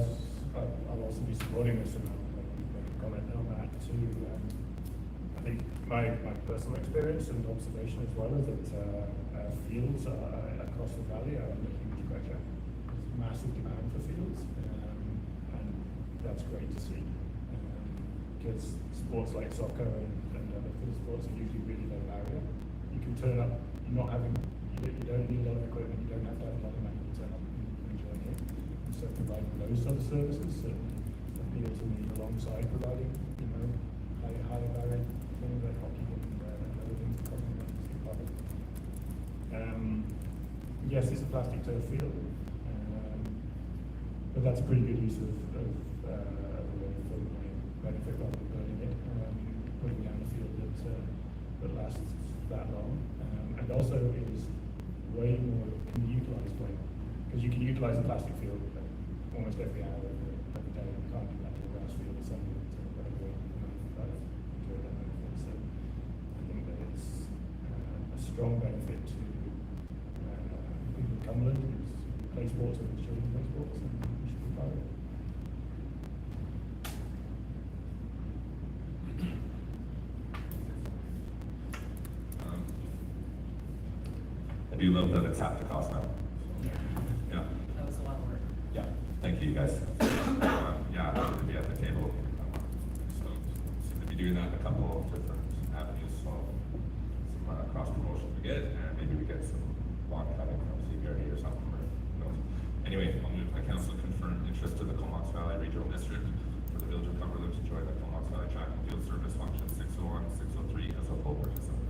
I'll also be supporting this and I'll make a comment on that too. I think my personal experience and observation as well is that fields across the valley are under huge pressure. There's massive demand for fields, and that's great to see. Because sports like soccer and other field sports are usually really low barrier. You can turn up, you don't need a lot of equipment, you don't have to have a lot of money to turn up and enjoy it. And so providing those sort of services appeal to me alongside providing, higher barrier things like hockey and other things that complement the public. Yes, it's a plastic turf field, but that's a pretty good use of benefit rather than burning it, putting down a field that lasts that long, and also is way more can be utilised way, because you can utilise a plastic field almost every hour every day. You can't do that to a grass field or something. So anyway, I've enjoyed that benefit. So I think that it's a strong benefit to people in Cumberland who play sports and children play sports, and we should be proud of it. I do love that it's half the cost now. Yeah, That was a lot of work. yeah, thank you guys. Yeah, happy to be at the table. So, seem to be doing that in a couple of different avenues, so some cross promotion we get, and maybe we get some lawn cutting from CBRD or something, or who knows. Anyway, I'll move my council confirm interest to the Comox Valley Regional District for the Village of Cumberland to join the Comox Valley Track and Field Service Function 601, 603 as a full participant.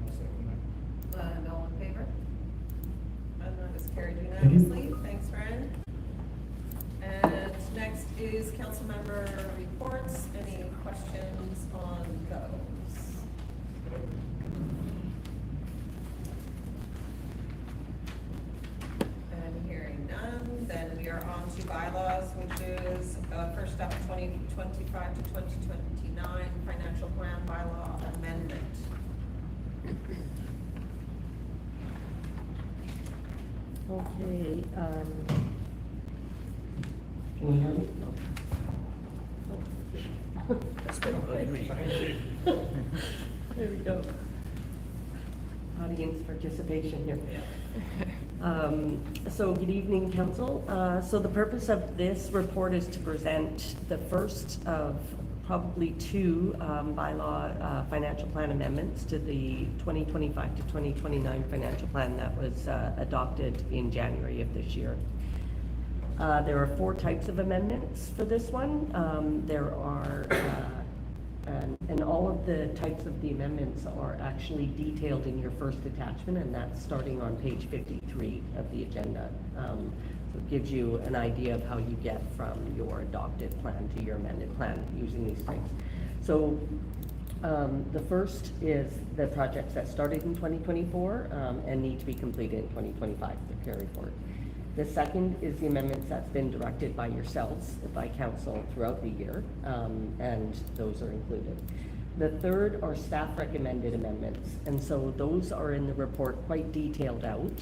I'll second that. And all in favor? And that is carried unanimously. Thanks, Fran. And next is council member reports. Any questions on those? And hearing none, then we are on to bylaws, which is first up 2025 to 2029 financial plan bylaw amendment. Okay, can you hear me? There we go. Audience participation here. So good evening, council. So the purpose of this report is to present the first of probably two bylaw financial plan amendments to the 2025 to 2029 financial plan that was adopted in January of this year. There are four types of amendments for this one. There are, and all of the types of the amendments are actually detailed in your first attachment, and that's starting on page 53 of the agenda. So it gives you an idea of how you get from your adopted plan to your amended plan using these things. So The first is the projects that started in 2024 and need to be completed in 2025 to carry forward. The second is the amendments that's been directed by yourselves, by council throughout the year, and those are included. The third are staff recommended amendments, and so those are in the report quite detailed out.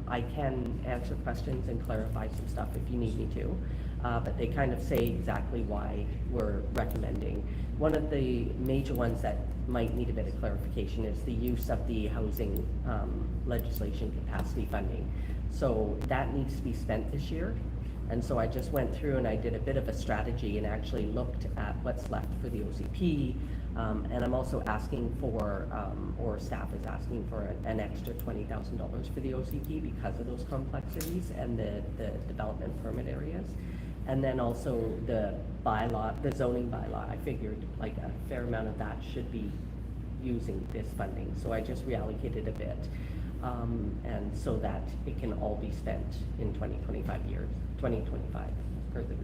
I can answer questions and clarify some stuff if you need me to, but they kind of say exactly why we're recommending. One of the major ones that might need a bit of clarification is the use of the housing legislation capacity funding. So that needs to be spent this year. And so I just went through and I did a bit of a strategy and actually looked at what's left for the OCP. And I'm also asking for, or staff is asking for an extra $20,000 for the OCP because of those complexities and the development permit areas. And then also the bylaw, the zoning bylaw, I figured like a fair amount of that should be using this funding. So I just reallocated a bit. And so that it can all be spent in 2025, per the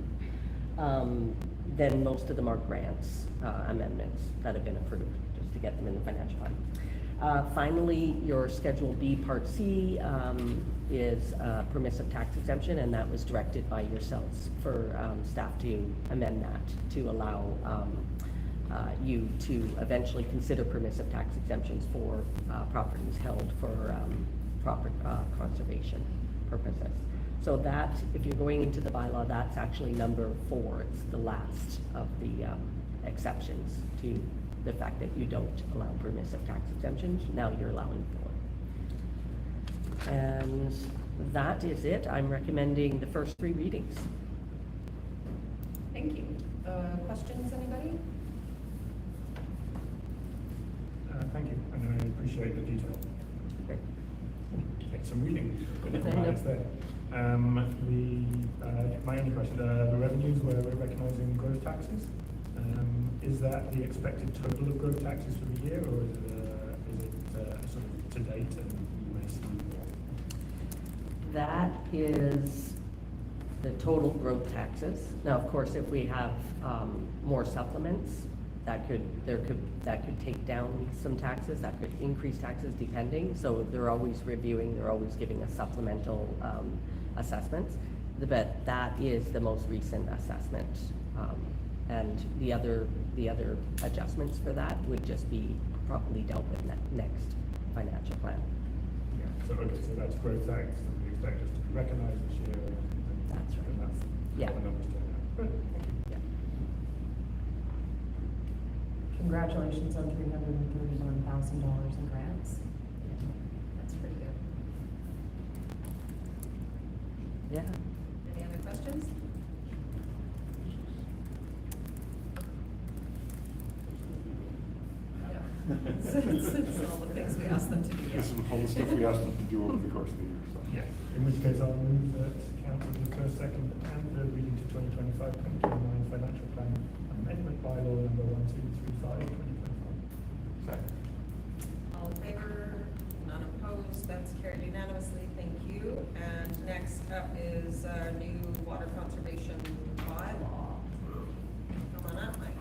then most of them are grants, amendments that have been approved, just to get them in the financial fund. Finally, your Schedule B Part C is permissive tax exemption, and that was directed by yourselves for staff to amend that to allow you to eventually consider permissive tax exemptions for properties held for proper conservation purposes. So that, if you're going into the bylaw, that's actually number 4. It's the last of the exceptions to the fact that you don't allow permissive tax exemptions. Now you're allowing 4. And that is it. I'm recommending the first 3 readings. Thank you. Questions, anybody? Thank you, and I appreciate the detail. Great. Take some reading. I know. There. My only question, the revenues where we're recognizing growth taxes, is that the expected total of growth taxes for the year, or is it sort of to date and you may see more? That is the total growth taxes. Now, of course, if we have more supplements, that could take down some taxes, that could increase taxes depending. So they're always reviewing, they're always giving us supplemental assessments. But that is the most recent assessment. And the other adjustments for that would just be properly dealt with next financial plan. Yeah, so that's growth tax, and we expect us to be recognized this year. That's right. And that's Yeah. how the numbers turn out. Good, thank you. Yeah. Congratulations on $331,000 in grants. That's pretty good. Yeah. Any other questions? Yeah. It's all the things we asked them to do. This is all the stuff we asked them to do over the course of the year, so. Yeah, in which case I'll move that council do first, second, and third reading to 2025-2029 financial plan amendment bylaw number 1235, 2025. Second. All in favor? None opposed? That's carried unanimously. Thank you. And next up is our new water conservation bylaw. Come on up, Mike.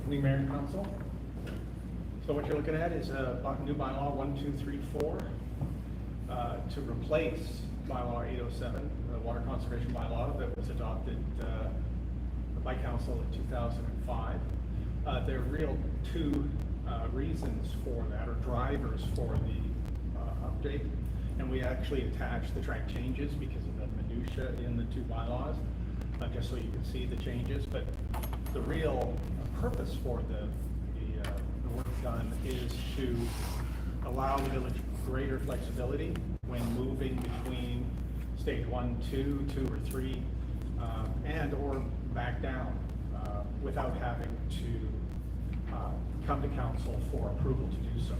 Evening, Mayor and Council. So what you're looking at is a new bylaw 1234 to replace bylaw 807, the water conservation bylaw that was adopted by council in 2005. There are real 2 reasons for that, or drivers for the update. And we actually attached the track changes because of the minutia in the 2 bylaws, just so you can see the changes. But the real purpose for the work done is to allow the village greater flexibility when moving between stage 1, 2, 2 or 3, and or back down without having to come to council for approval to do so.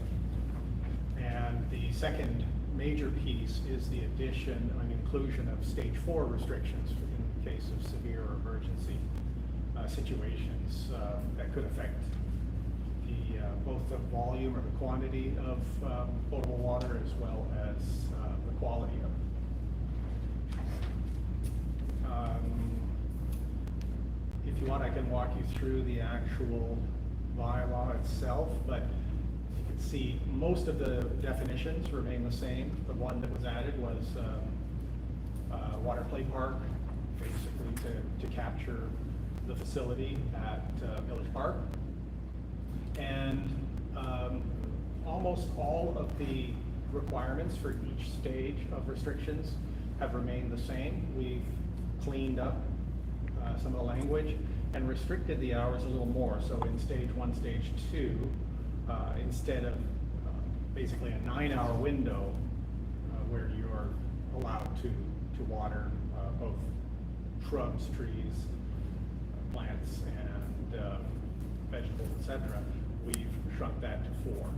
And the second major piece is the addition and inclusion of stage 4 restrictions in the case of severe or emergency situations that could affect the both the volume or the quantity of potable water as well as the quality of it. If you want, I can walk you through the actual bylaw itself, but you can see most of the definitions remain the same. The one that was added was water play park, basically to capture the facility at Village Park. And almost all of the requirements for each stage of restrictions have remained the same. We've cleaned up some of the language and restricted the hours a little more. So in stage 1, stage 2, instead of basically a 9-hour window where you're allowed to water both shrubs, trees, plants, and vegetables, etc., we've shrunk that to 4.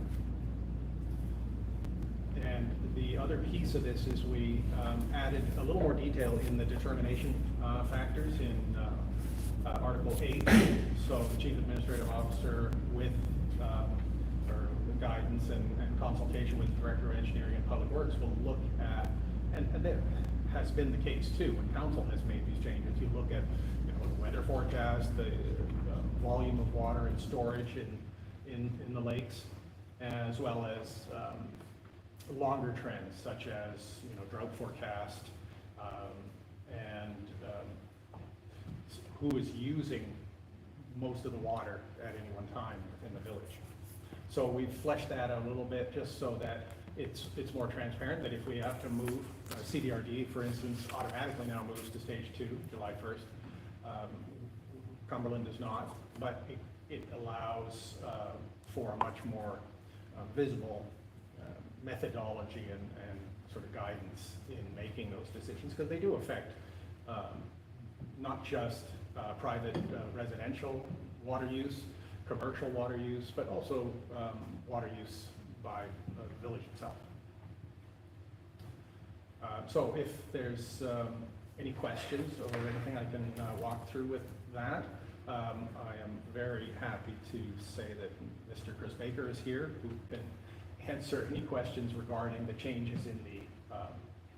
And the other piece of this is we added a little more detail in the determination factors in Article 8. So the Chief Administrative Officer, with or guidance and consultation with the Director of Engineering and Public Works, will look at, and that has been the case too, when council has made these changes. You look at the weather forecast, the volume of water and storage in the lakes, as well as longer trends such as drought forecast and who is using most of the water at any one time in the village. So we've fleshed that out a little bit just so that it's more transparent, that if we have to move, CDRD, for instance, automatically now moves to stage 2, July 1st. Cumberland does not, but it allows for a much more visible methodology and sort of guidance in making those decisions, because they do affect not just private residential water use, commercial water use, but also water use by the village itself. So if there's any questions or anything I can walk through with that, I am very happy to say that Mr. Chris Baker is here, who can answer any questions regarding the changes in the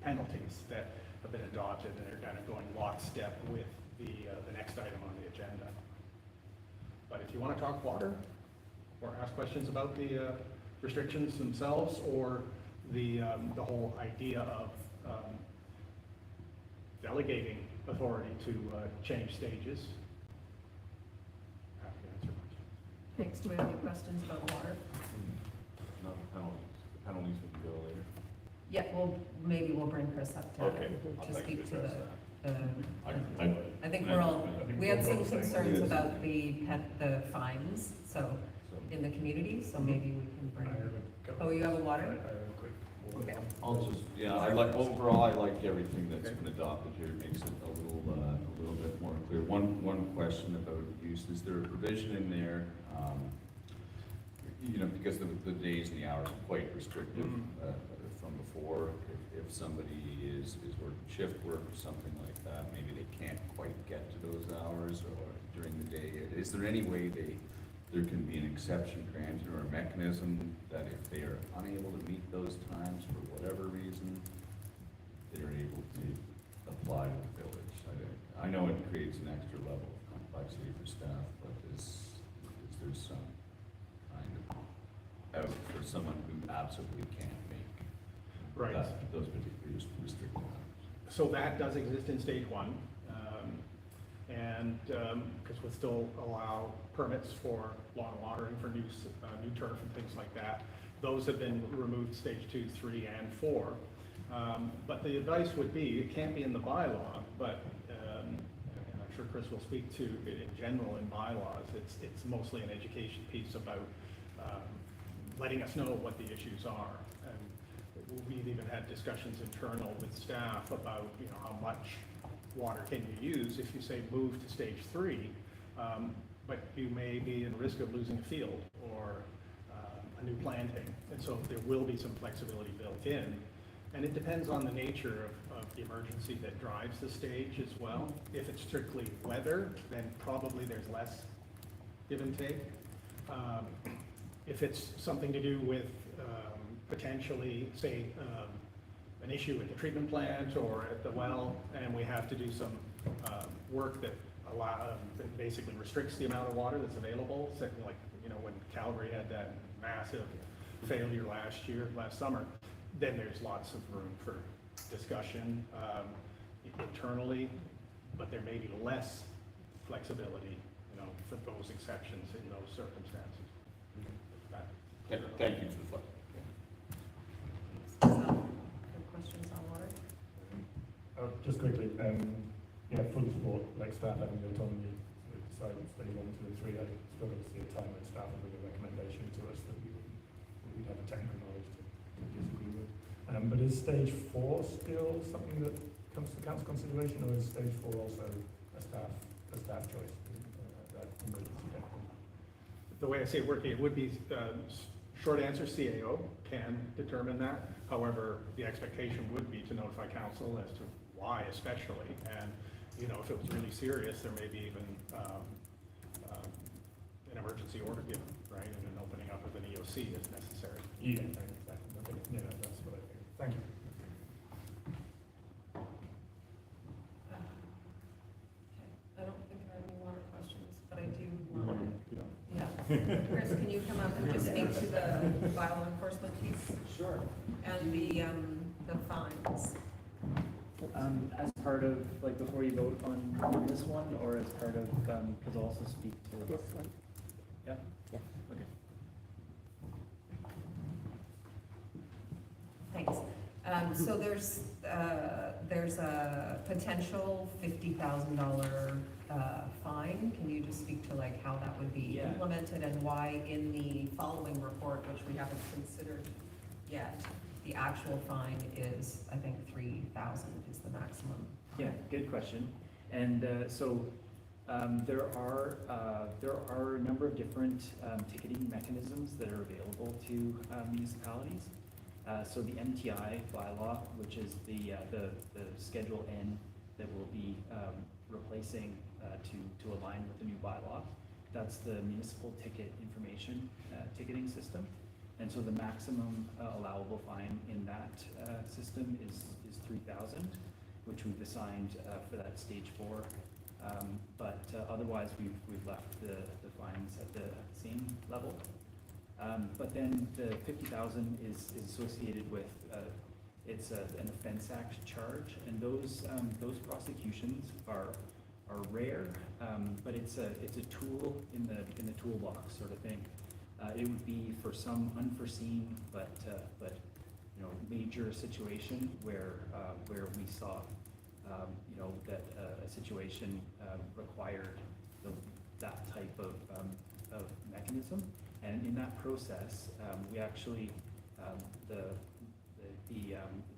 penalties that have been adopted and are kind of going lockstep with the next item on the agenda. But if you want to talk water or ask questions about the restrictions themselves or the whole idea of delegating authority to change stages, happy to answer questions. Thanks. Do we have any questions about water? No, the penalties would go later. Yeah, well, maybe we'll bring Chris up Okay. to speak to the, I I think we're all, we had some concerns about the fines, so, in the community, so maybe we can bring. Oh, you have a water? Okay. I'll just, overall, I like everything that's been adopted here. It makes it a little bit more clear. One question about use, is there a provision in there, because the days and the hours are quite restrictive from before. If somebody is working shift work or something like that, maybe they can't quite get to those hours or during the day. Is there any way there can be an exception granted or a mechanism that if they are unable to meet those times for whatever reason, they're able to apply to the village? I know it creates an extra level of complexity for staff, but is there some kind of out for someone who absolutely can't make those particular restricted hours? So that does exist in stage 1, and because we'll still allow permits for lawn watering for new turf and things like that. Those have been removed stage 2, 3, and 4. But the advice would be, it can't be in the bylaw, but and I'm sure Chris will speak to it in general in bylaws. It's mostly an education piece about letting us know what the issues are. And we've even had discussions internal with staff about how much water can you use if you say move to stage 3, but you may be in risk of losing a field or a new planting. And so there will be some flexibility built in. And it depends on the nature of the emergency that drives the stage as well. If it's strictly weather, then probably there's less give and take. If it's something to do with potentially, say, an issue at the treatment plant or at the well, and we have to do some work that that basically restricts the amount of water that's available, like, you know, when Calgary had that massive failure last summer, then there's lots of room for discussion internally, but there may be less flexibility, you know, for those exceptions in those circumstances. Thank you for the floor. Good questions on water? Just quickly, yeah, full support, like staff having the autonomy to decide on stage 1, 2, and 3. I struggle to see a time when staff will bring a recommendation to us that we'd have a technical knowledge to disagree with. But is stage 4 still something that comes to council consideration, or is stage 4 also a staff choice? That emergency technical? The way I see it working, it would be, short answer, CAO can determine that. However, the expectation would be to notify council as to why especially, and, you know, if it was really serious, there may be even an emergency order given, right, and an opening up of an EOC if necessary. Yeah, exactly. Okay. Yeah, that's what I think. Thank you. I don't think I have any water questions, but I do want, yeah. Chris, can you come up and just speak to the bylaw enforcement piece? Sure. And the fines? As part of, like, before you vote on this one, or as part of, because I'll also speak to This one. Yeah? Yeah. Okay. Thanks. So there's a potential $50,000 fine. Can you just speak to like how that would be Yeah. implemented and why in the following report, which we haven't considered yet, the actual fine is, I think, $3,000 is the maximum. Yeah, good question. And there are a number of different ticketing mechanisms that are available to municipalities. So the MTI bylaw, which is the Schedule N that will be replacing to align with the new bylaw, that's the municipal ticket information ticketing system. And so the maximum allowable fine in that system is 3,000, which we've assigned for that stage 4. But otherwise, we've left the fines at the same level. But then the 50,000 is associated with it's an Offense Act charge, and those prosecutions are rare, but it's a tool in the toolbox sort of thing. It would be for some unforeseen but you know, major situation where we saw you know, that a situation required that type of mechanism, and in that process we actually the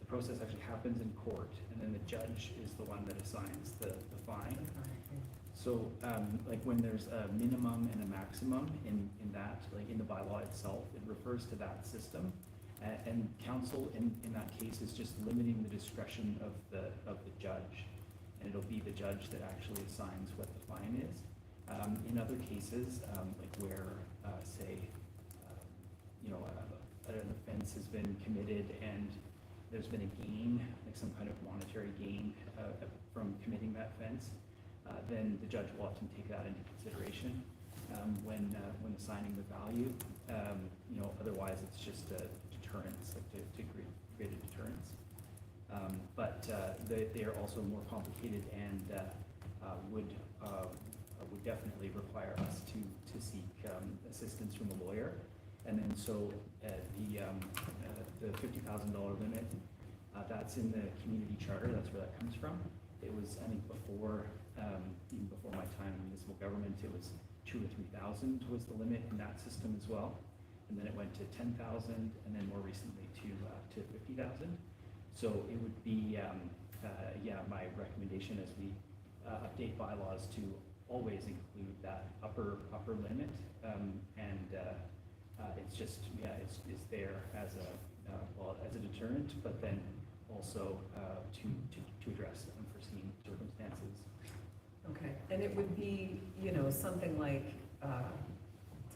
process actually happens in court, and then the judge is the one that assigns the fine. So, like when there's a minimum and a maximum in that, like in the bylaw itself, it refers to that system. And council in that case is just limiting the discretion of the judge. And it'll be the judge that actually assigns what the fine is. In other cases, like where, say, you know, an offense has been committed and there's been a gain, like some kind of monetary gain from committing that offense, then the judge will often take that into consideration when assigning the value. You know, otherwise it's just a deterrence, like to create a deterrence. But they are also more complicated and would definitely require us to seek assistance from a lawyer. And then so the $50,000 limit, that's in the community charter. That's where that comes from. It was, I think, even before my time in municipal government, it was 2,000 or 3,000 was the limit in that system as well. And then it went to 10,000, and then more recently to 50,000. So it would be, yeah, my recommendation as we update bylaws to always include that upper limit, and it's just, yeah, it's there as a deterrent, but then also to address unforeseen circumstances. Okay, and it would be, you know, something like,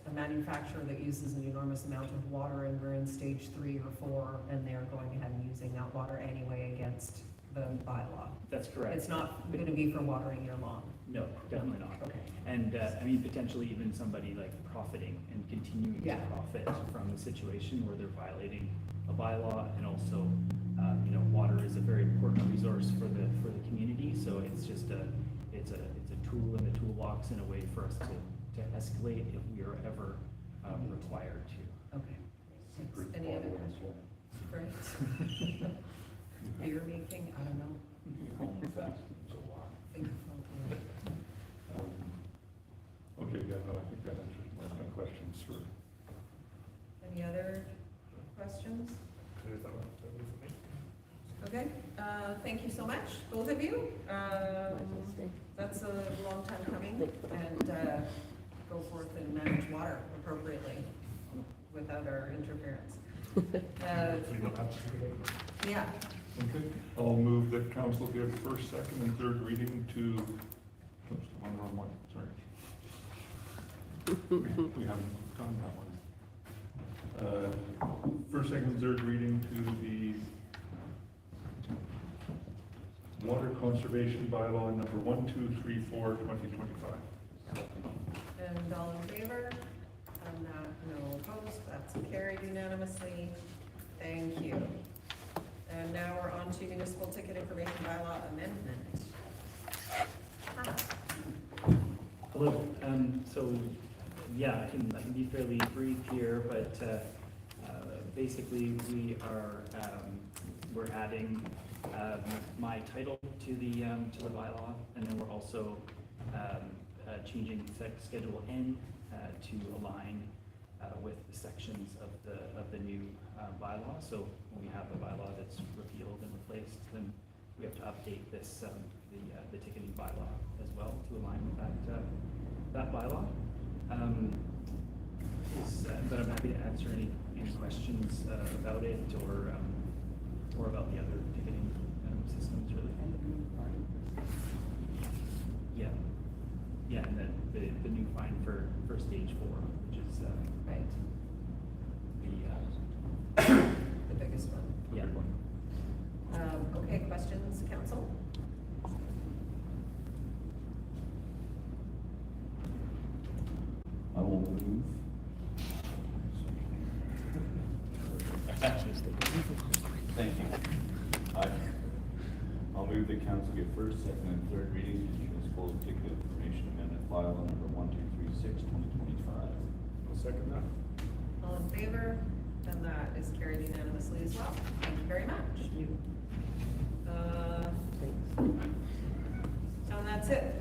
a manufacturer that uses an enormous amount of water and we're in stage 3 or 4 and they're going ahead and using that water anyway against the bylaw. That's correct. It's not gonna be for watering your lawn. No, definitely not. Okay. And, I mean, potentially even somebody like profiting and continuing to Yeah. profit from a situation where they're violating a bylaw, and also, you know, water is a very important resource for the community, so it's just it's a tool in the toolbox in a way for us to escalate if we are ever, required to. Okay. Thanks. Any other questions? Great. Beer making, I don't know. Okay, yeah, no, I think that answers my questions for. Any other questions? Is that right? That was for me. Okay, thank you so much, both of you. That's a long time coming, and go forth and manage water appropriately without our interference. So you don't have to do that. Yeah, Okay, I'll move that council give first, second, and third reading to, oops, one wrong one, sorry. We haven't done that one. First, second, and third reading to the Water Conservation Bylaw number 1234, 2025. and all in favor? And no opposed, that's carried unanimously. Thank you. And now we're on to municipal ticket information bylaw amendment. Hello, so, yeah, I can be fairly brief here, but, basically, we're adding, my title to the bylaw, and then we're also, changing Schedule N, to align, with the sections of the new, bylaw. So when we have a bylaw that's repealed and replaced, then we have to update this, the ticketing bylaw as well to align with that bylaw. But I'm happy to answer any questions about it or about the other ticketing systems, really. Yeah, and the new fine for stage 4, which is Right, the the biggest one. yeah. Okay, questions, council? I will move. Thank you. I'll move the council give first, second, and third reading to municipal ticket information amendment bylaw number 1236, 2025. I'll second that. All in favor? And that is carried unanimously as well. Thank you very much. And that's it.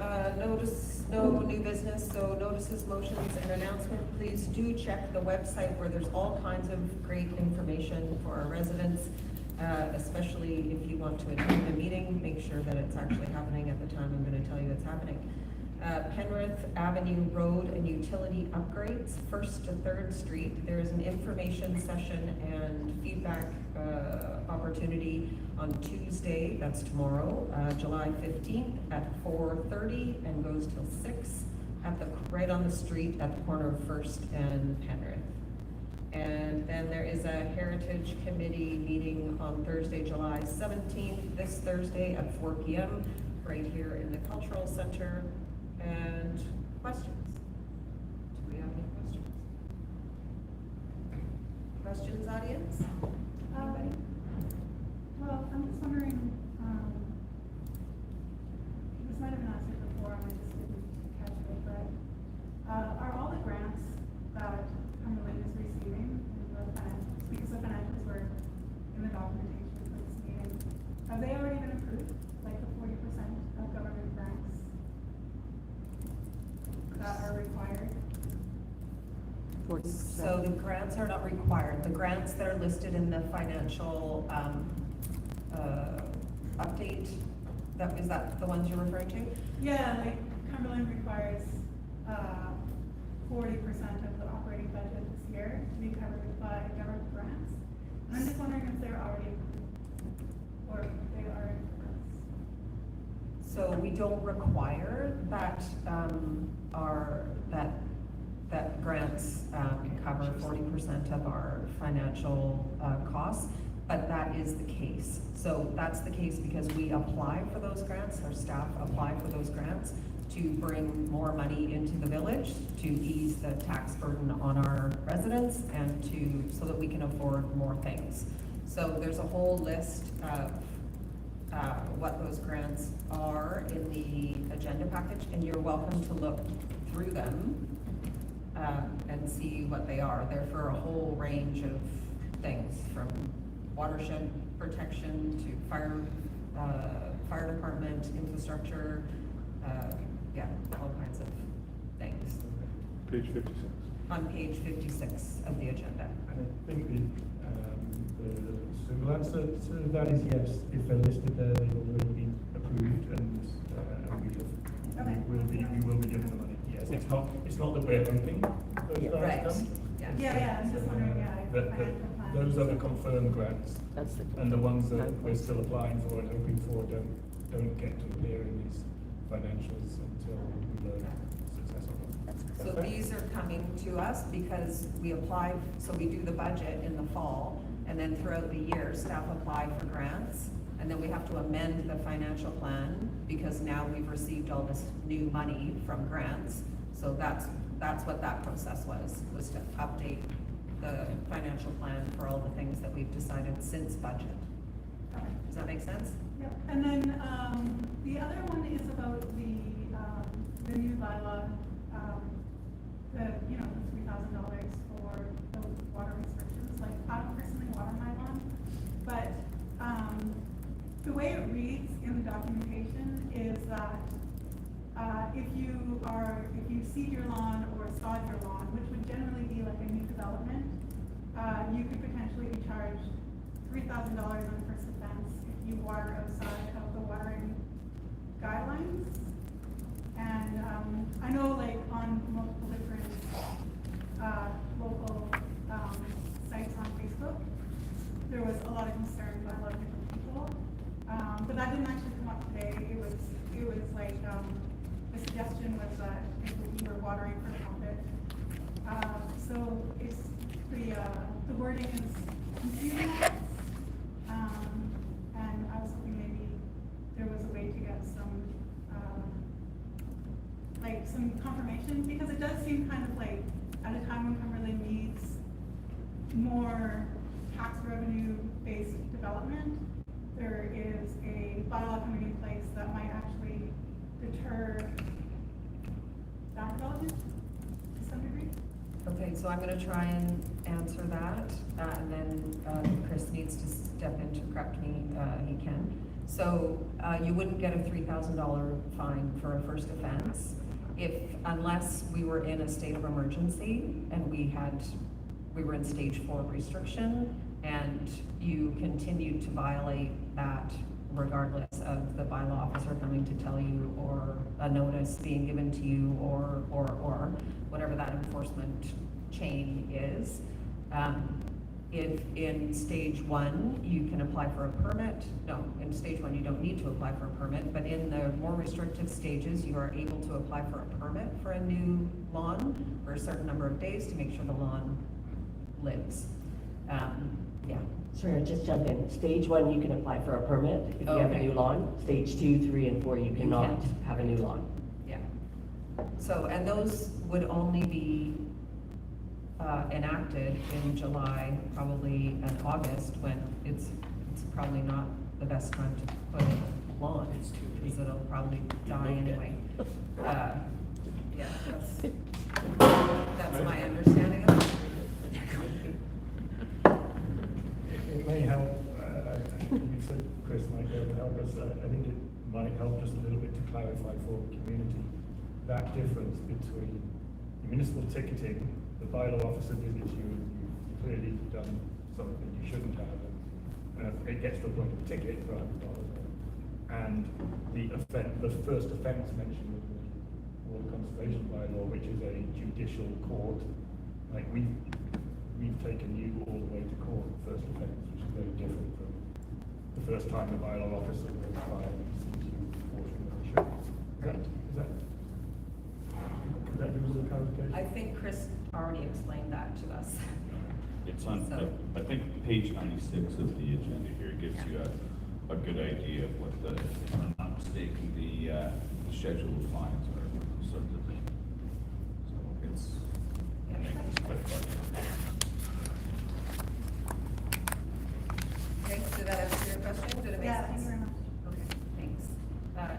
No new business, so notices, motions, and announcement. Please do check the website where there's all kinds of great information for our residents, especially if you want to attend a meeting, make sure that it's actually happening at the time I'm going to tell you it's happening. Penrith Avenue Road and utility upgrades, 1st to 3rd Street. There is an information session and feedback opportunity on Tuesday, that's tomorrow, July 15th at 4:30 and goes till 6 right on the street at the corner of 1st and Penrith. And then there is a Heritage Committee meeting on Thursday, July 17th, this Thursday at 4 p.m. right here in the Cultural Center. And questions? Do we have any questions? Questions, audience? Anybody? Well, I'm just wondering, this might have been asked before, and I just didn't catch it, but, are all the grants that Cumberland is receiving, because the financials were in the documentation for this meeting, have they already been approved, like the 40% of government grants that are required? So the grants are not required. The grants that are listed in the financial update, is that the ones you're referring to? Yeah, like Cumberland requires 40% of the operating budget this year to be covered by government grants. And I'm just wondering if they're already approved, or if they are in progress. So we don't require that, that grants cover 40% of our financial costs, but that is the case. So that's the case because we apply for those grants, our staff apply for those grants to bring more money into the village, to ease the tax burden on our residents, and so that we can afford more things. So there's a whole list of what those grants are in the agenda package, and you're welcome to look through them and see what they are. They're for a whole range of things, from watershed protection to fire department, infrastructure, yeah, all kinds of things. Page 56. On page 56 of the agenda. And I think the simple answer to that is yes. If they're listed there, they will already be approved, and we will be given the money. Yes, it's not that we're hoping those grants Right. come. Yeah, I'm just wondering, Those are the confirmed grants, That's the. and the ones that we're still applying for and hoping for don't get to appear in these financials until we learn success of them. So these are coming to us because we apply, so we do the budget in the fall, and then throughout the year, staff apply for grants, and then we have to amend the financial plan because now we've received all this new money from grants. So that's what that process was to update the financial plan for all the things that we've decided since budget. Does that make sense? Yep, and then, the other one is about the new bylaw, the $3,000 for the water restrictions. Like, I don't personally water my lawn, but, the way it reads in the documentation is that, if you seed your lawn or sod your lawn, which would generally be like a new development, you could potentially be charged $3,000 on the first offense if you water outside of the watering guidelines. And I know, like, on multiple different local sites on Facebook, there was a lot of concern by a lot of different people. But that didn't actually come up today. It was like, the suggestion was that if we were watering for profit. So it's the wording is confusing us. And I was hoping maybe there was a way to get some confirmation, because it does seem kind of like at a time when Cumberland needs more tax revenue based development, there is a bylaw coming in place that might actually deter that development to some degree. Okay, so I'm gonna try and answer that, and then Chris needs to step in to correct me, he can. So, you wouldn't get a $3,000 fine for a first offense unless we were in a state of emergency and we were in stage 4 restriction, and you continued to violate that regardless of the bylaw officer coming to tell you, or a notice being given to you, or whatever that enforcement chain is. If in stage 1, you can apply for a permit. No, in stage 1, you don't need to apply for a permit, but in the more restrictive stages, you are able to apply for a permit for a new lawn for a certain number of days to make sure the lawn lives. Yeah. Sorry, I'll just jump in. Stage 1, you can apply for a permit if you have a Okay. new lawn. Stage 2, 3, and 4, you cannot can't. have a new lawn. Yeah. So, and those would only be enacted in July, probably, and August, when it's probably not the best time to put in a lawn, because it'll probably die anyway. Yeah, that's my understanding of it. It may help, you said Chris might be able to help us, I think it might help just a little bit to clarify for the community that difference between municipal ticketing. The bylaw officer visits you, and you've clearly done something you shouldn't have, and it gets to a point of a ticket for $100. And the first offence mentioned in the Water Conservation Bylaw, which is a judicial court, like we've taken you all the way to court, the first offence, which is very different from the first time the bylaw officer was filed and sees you enforcing the insurance. Is that rules of the clarification. I think Chris already explained that to us. It's on, So- I think page 96 of the agenda here gives you a good idea of what the, if I'm not mistaken, the scheduled fines are, sort of the thing. So it's, I think it's quite fun. Okay, did that answer your question? Did it make Yeah, sense? thank you very much. Okay, thanks.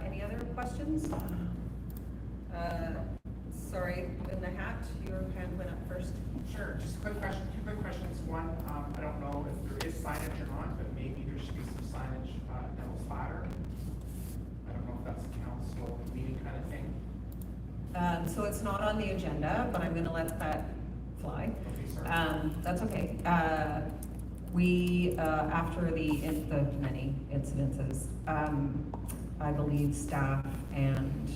Any other questions? Sorry, in the hat, your hand went up first. Sure, just a quick question, two quick questions. One, I don't know if there is signage or not, but maybe there should be some signage, Devil's Ladder. I don't know if that's a council meeting kind of thing. So it's not on the agenda, but I'm gonna let that fly. Okay, sorry. That's okay. We, after the many incidences, I believe staff and,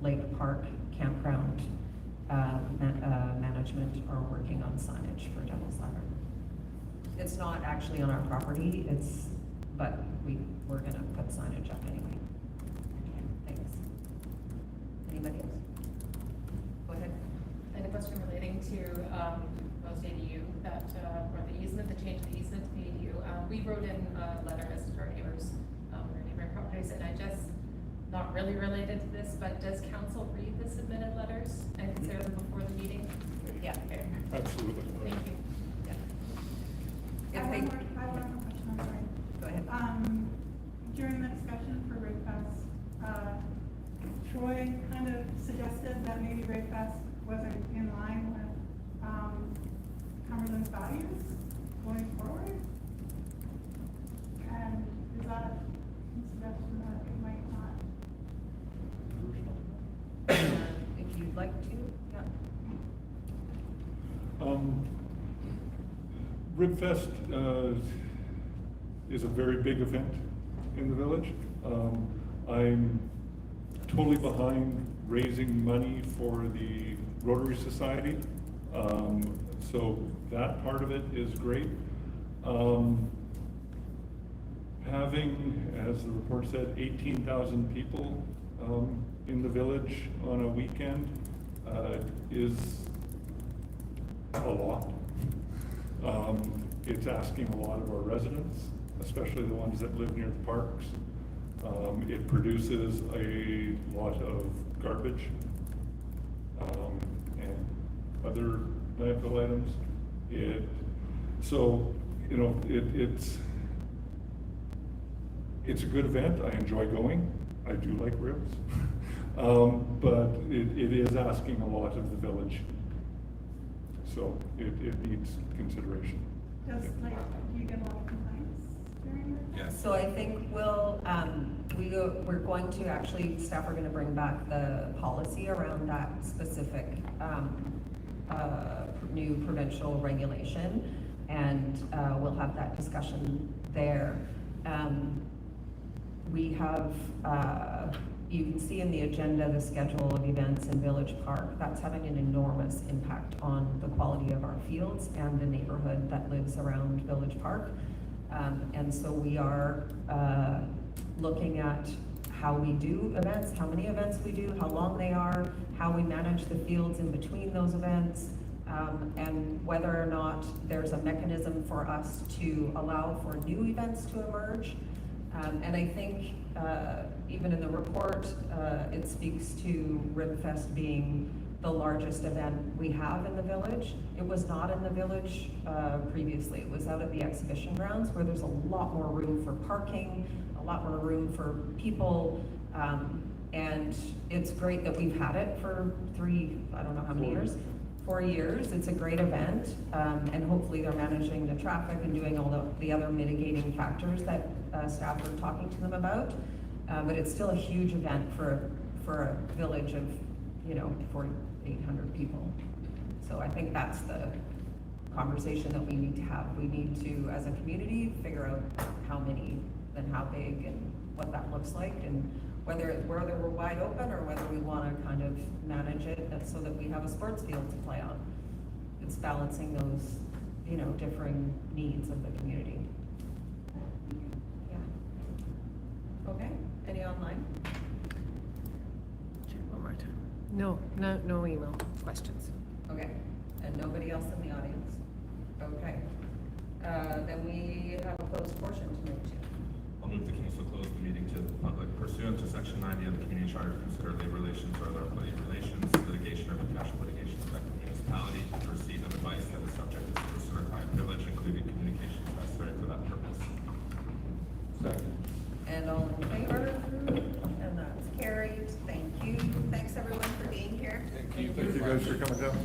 Lake Park Campground, management are working on signage for Devil's Ladder. It's not actually on our property, but we're gonna put signage up anyway. Thanks. Anybody else? Go ahead. I had a question relating to proposed ADU that, or the easement, the change of the easement to the ADU. We wrote in a letter as to our neighbors, our neighboring properties, and I just, not really related to this, but does council read the submitted letters and consider them before the meeting? Yeah. Okay. Absolutely. Thank you. I have one more question, I'm sorry. Go ahead. During the discussion for RateFest, Troy kind of suggested that maybe RateFest wasn't in line with, Cumberland's values going forward. And is that a suggestion that it might not? If you'd like to, yeah. Ribfest is a very big event in the village. I'm totally behind raising money for the Rotary Society. So that part of it is great. Having, as the report said, 18,000 people in the village on a weekend is a lot. It's asking a lot of our residents, especially the ones that live near the parks. It produces a lot of garbage and other landfill items. It's a good event. I enjoy going. I do like ribs. But it is asking a lot of the village. So it needs consideration. Does, like, do you get a lot of complaints during RateFest? Yes. So I think we're going to actually, staff are gonna bring back the policy around that specific, new provincial regulation, and, we'll have that discussion there. We have, you can see in the agenda, the schedule of events in Village Park. That's having an enormous impact on the quality of our fields and the neighborhood that lives around Village Park. And so we are looking at how we do events, how many events we do, how long they are, how we manage the fields in between those events, and whether or not there's a mechanism for us to allow for new events to emerge. And I think even in the report, it speaks to Ribfest being the largest event we have in the village. It was not in the village previously. It was out at the exhibition grounds where there's a lot more room for parking, a lot more room for people. And it's great that we've had it for I don't know how many years. 4 years. It's a great event. And hopefully they're managing the traffic and doing all the other mitigating factors that staff are talking to them about. But it's still a huge event for a village of, 4,800 people. So I think that's the conversation that we need to have. We need to, as a community, figure out how many and how big and what that looks like, and whether we're wide open or whether we want to kind of manage it so that we have a sports field to play on. It's balancing those, differing needs of the community. Yeah. Okay, any online? Check one more time. No, no email questions. Okay, and nobody else in the audience? Okay. Then we have a closed portion to move to. I'll move the council close the meeting to the public pursuant to section 90 of the community charter to consider labor relations or other employee relations, litigation or potential litigation affecting the municipality, to receive of advice that is subject to citizen or client privilege, including communications necessary for that purpose. Second. And all in favor? And that's carried. Thank you. Thanks everyone for being here. Thank you guys for coming down.